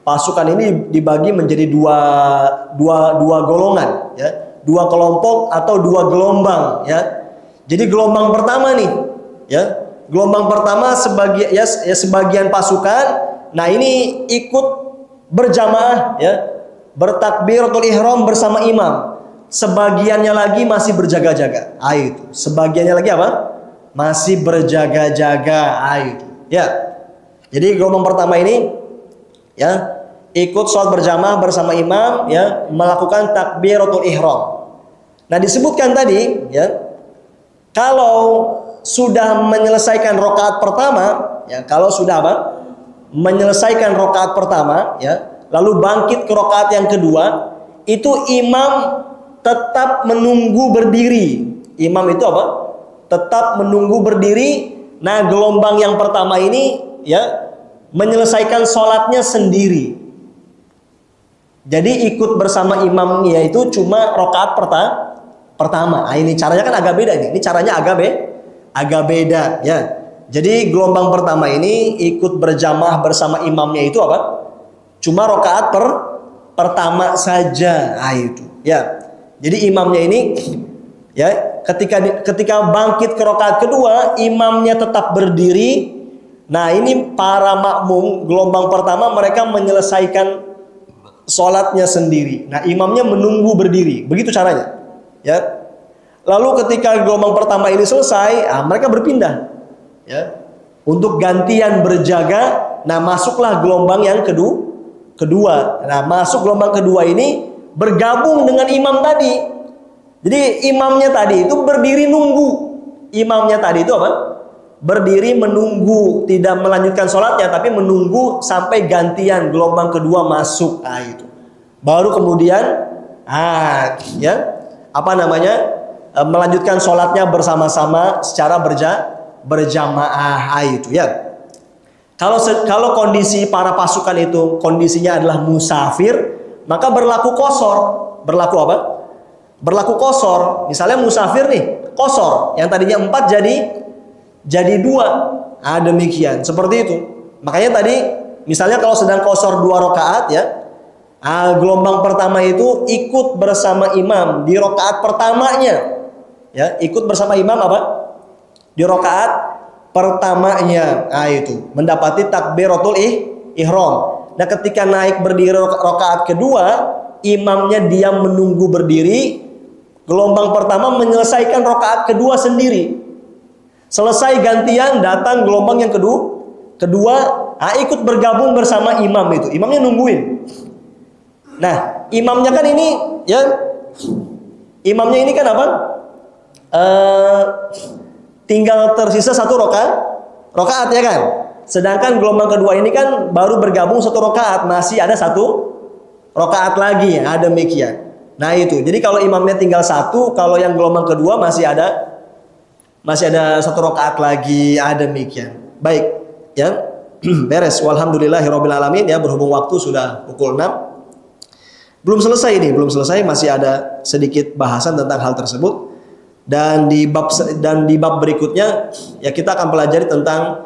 Pasukan ini dibagi menjadi dua golongan, ya, dua kelompok atau dua gelombang, ya. Jadi gelombang pertama nih, ya, gelombang pertama sebagian pasukan, nah ini ikut berjamaah, ya, bertakbiratul ihram bersama imam. Sebagiannya lagi masih berjaga-jaga. Itu. Sebagiannya lagi apa? Masih berjaga-jaga. Itu. Ya. Jadi gelombang pertama ini ya ikut sholat berjamaah bersama imam, ya, melakukan takbiratul ihram. Nah, disebutkan tadi ya kalau sudah menyelesaikan rakaat pertama, ya, kalau sudah apa? Menyelesaikan rakaat pertama, ya, lalu bangkit ke rakaat yang kedua, itu imam tetap menunggu berdiri. Imam itu apa? Tetap menunggu berdiri. Nah, gelombang yang pertama ini ya menyelesaikan sholatnya sendiri. Jadi ikut bersama imam yaitu cuma rakaat pertama. Nah, ini caranya kan agak beda ini. Ini caranya agak beda ya. Jadi gelombang pertama ini ikut berjamaah bersama imamnya itu apa? Cuma rakaat pertama saja. Itu ya. Jadi imamnya ini ya ketika bangkit ke rakaat kedua, imamnya tetap berdiri. Nah, ini para makmum gelombang pertama mereka menyelesaikan sholatnya sendiri. Nah, imamnya menunggu berdiri. Begitu caranya. Ya. Lalu ketika gelombang pertama ini selesai, mereka berpindah. Ya. Untuk gantian berjaga, nah masuklah gelombang yang kedua. Nah, masuk gelombang kedua ini bergabung dengan imam tadi. Jadi imamnya tadi itu berdiri nunggu. Imamnya tadi itu apa? Berdiri menunggu, tidak melanjutkan sholatnya, tapi menunggu sampai gantian gelombang kedua masuk. Itu. Baru kemudian, ya, melanjutkan sholatnya bersama-sama secara berjamaah. Itu ya. Kalau kondisi para pasukan itu kondisinya adalah musafir, maka berlaku qashar. Berlaku apa? Berlaku qashar. Misalnya musafir nih, qashar. Yang tadinya 4 jadi 2. Demikian. Seperti itu. Makanya tadi misalnya kalau sedang qashar 2 rakaat ya, gelombang pertama itu ikut bersama imam di rakaat pertamanya. Ya, ikut bersama imam apa? Di rakaat pertamanya. Itu mendapati takbiratul ihram. Nah, ketika naik berdiri rakaat kedua, imamnya diam menunggu berdiri. Gelombang pertama menyelesaikan rakaat kedua sendiri. Selesai gantian datang gelombang yang kedua, ikut bergabung bersama imam itu. Imamnya nungguin. Nah, imamnya kan ini ya, imamnya ini kan apa? Tinggal tersisa 1 rakaat ya kan. Sedangkan gelombang kedua ini kan baru bergabung 1 rakaat, masih ada 1 rakaat lagi. Demikian. Nah, itu. Jadi kalau imamnya tinggal 1, kalau yang gelombang kedua masih ada 1 rakaat lagi. Demikian. Baik, ya. Beres. Walhamdulillahirabbil alamin ya, berhubung waktu sudah pukul 6. Belum selesai ini, belum selesai, masih ada sedikit bahasan tentang hal tersebut. Dan di bab berikutnya ya kita akan pelajari tentang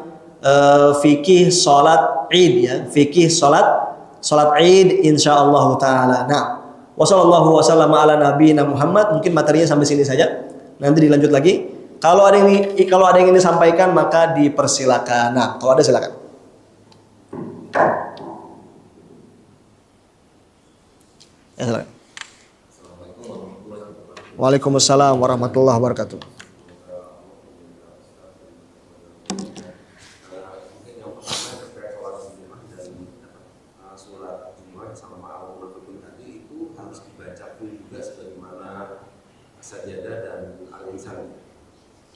fikih salat Id ya, fikih salat Id insyaallah taala. Nah, wassallallahu wasallam ala nabiyina Muhammad. Mungkin materinya sampai sini saja. Nanti dilanjut lagi. Kalau ada yang ingin disampaikan maka dipersilakan. Nah, kalau ada silakan. Ya, silakan. Waalaikumsalam warahmatullahi wabarakatuh.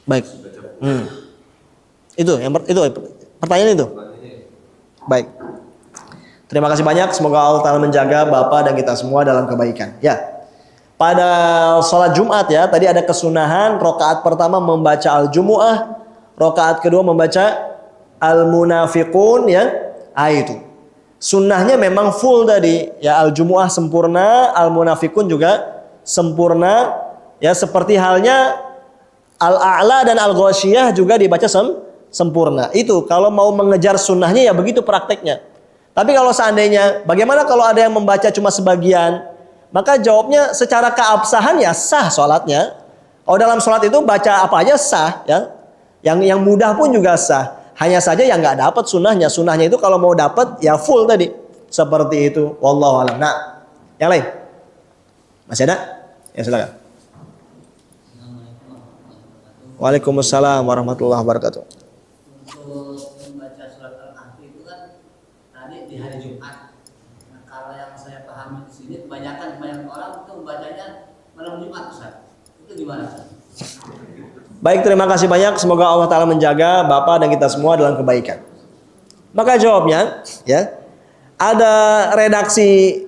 Baik. Itu pertanyaan itu. Baik. Terima kasih banyak. Semoga Allah Ta'ala menjaga Bapak dan kita semua dalam kebaikan. Ya. Pada sholat Jumat ya, tadi ada kesunahan rakaat pertama membaca Al-Jumu'ah, rakaat kedua membaca Al-Munafiqun ya. Itu. Sunnahnya memang full tadi, ya Al-Jumu'ah sempurna, Al-Munafiqun juga sempurna, ya seperti halnya Al-A'la dan Al-Ghasyiyah juga dibaca sempurna. Itu kalau mau mengejar sunnahnya ya begitu prakteknya. Tapi kalau seandainya, bagaimana kalau ada yang membaca cuma sebagian? Maka jawabnya secara keabsahan ya sah sholatnya. Oh dalam sholat itu baca apa aja sah ya. Yang mudah pun juga sah. Hanya saja yang nggak dapat sunnahnya. Sunnahnya itu kalau mau dapat ya full tadi. Seperti itu. Wallahu a'lam. Nah, yang lain masih ada? Ya silakan. Waalaikumsalam warahmatullahi wabarakatuh. Untuk membaca surat Al-Kahfi itu kan tadi di hari Jumat. Nah, kalau yang saya pahami di sini kebanyakan orang itu membacanya malam Jumat, Ustaz. Itu gimana? Baik, terima kasih banyak. Semoga Allah Ta'ala menjaga Bapak dan kita semua dalam kebaikan. Maka jawabnya, ya, ada redaksi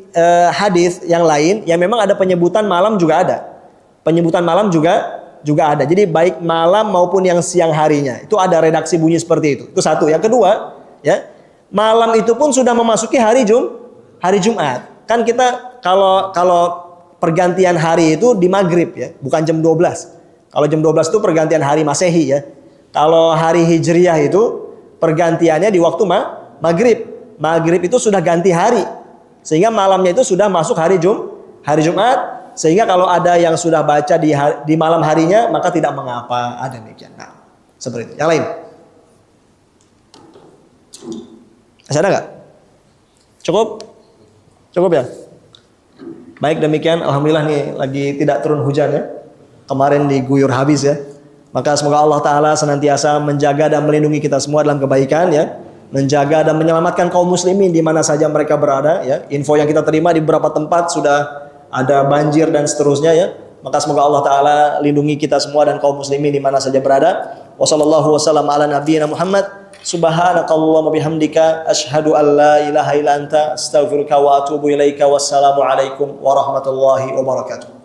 hadis yang lain yang memang ada penyebutan malam juga ada. Penyebutan malam juga ada. Jadi baik malam maupun yang siang harinya. Itu ada redaksi bunyi seperti itu. Itu satu. Yang kedua, ya, malam itu pun sudah memasuki hari Jumat. Kan kita kalau pergantian hari itu di maghrib ya, bukan jam 12. Kalau jam 12 itu pergantian hari Masehi ya. Kalau hari Hijriyah itu pergantiannya di waktu maghrib. Maghrib itu sudah ganti hari. Sehingga malamnya itu sudah masuk hari Jumat. Sehingga kalau ada yang sudah baca di malam harinya maka tidak mengapa. Ada demikian. Nah, seperti itu. Yang lain? Masih ada nggak? Cukup ya? Baik, demikian. Alhamdulillah nih lagi tidak turun hujan ya. Kemarin diguyur habis ya. Maka semoga Allah Ta'ala senantiasa menjaga dan melindungi kita semua dalam kebaikan ya. Menjaga dan menyelamatkan kaum muslimin di mana saja mereka berada ya. Info yang kita terima di beberapa tempat sudah ada banjir dan seterusnya ya. Maka semoga Allah Ta'ala lindungi kita semua dan kaum muslimin di mana saja berada. Wassallallahu wasallam ala nabiyyina Muhammad. Subhanakallahumma bihamdika asyhadu an la ilaha illa anta astaghfiruka wa atubu ilaika. Wassalamu alaikum warahmatullahi wabarakatuh.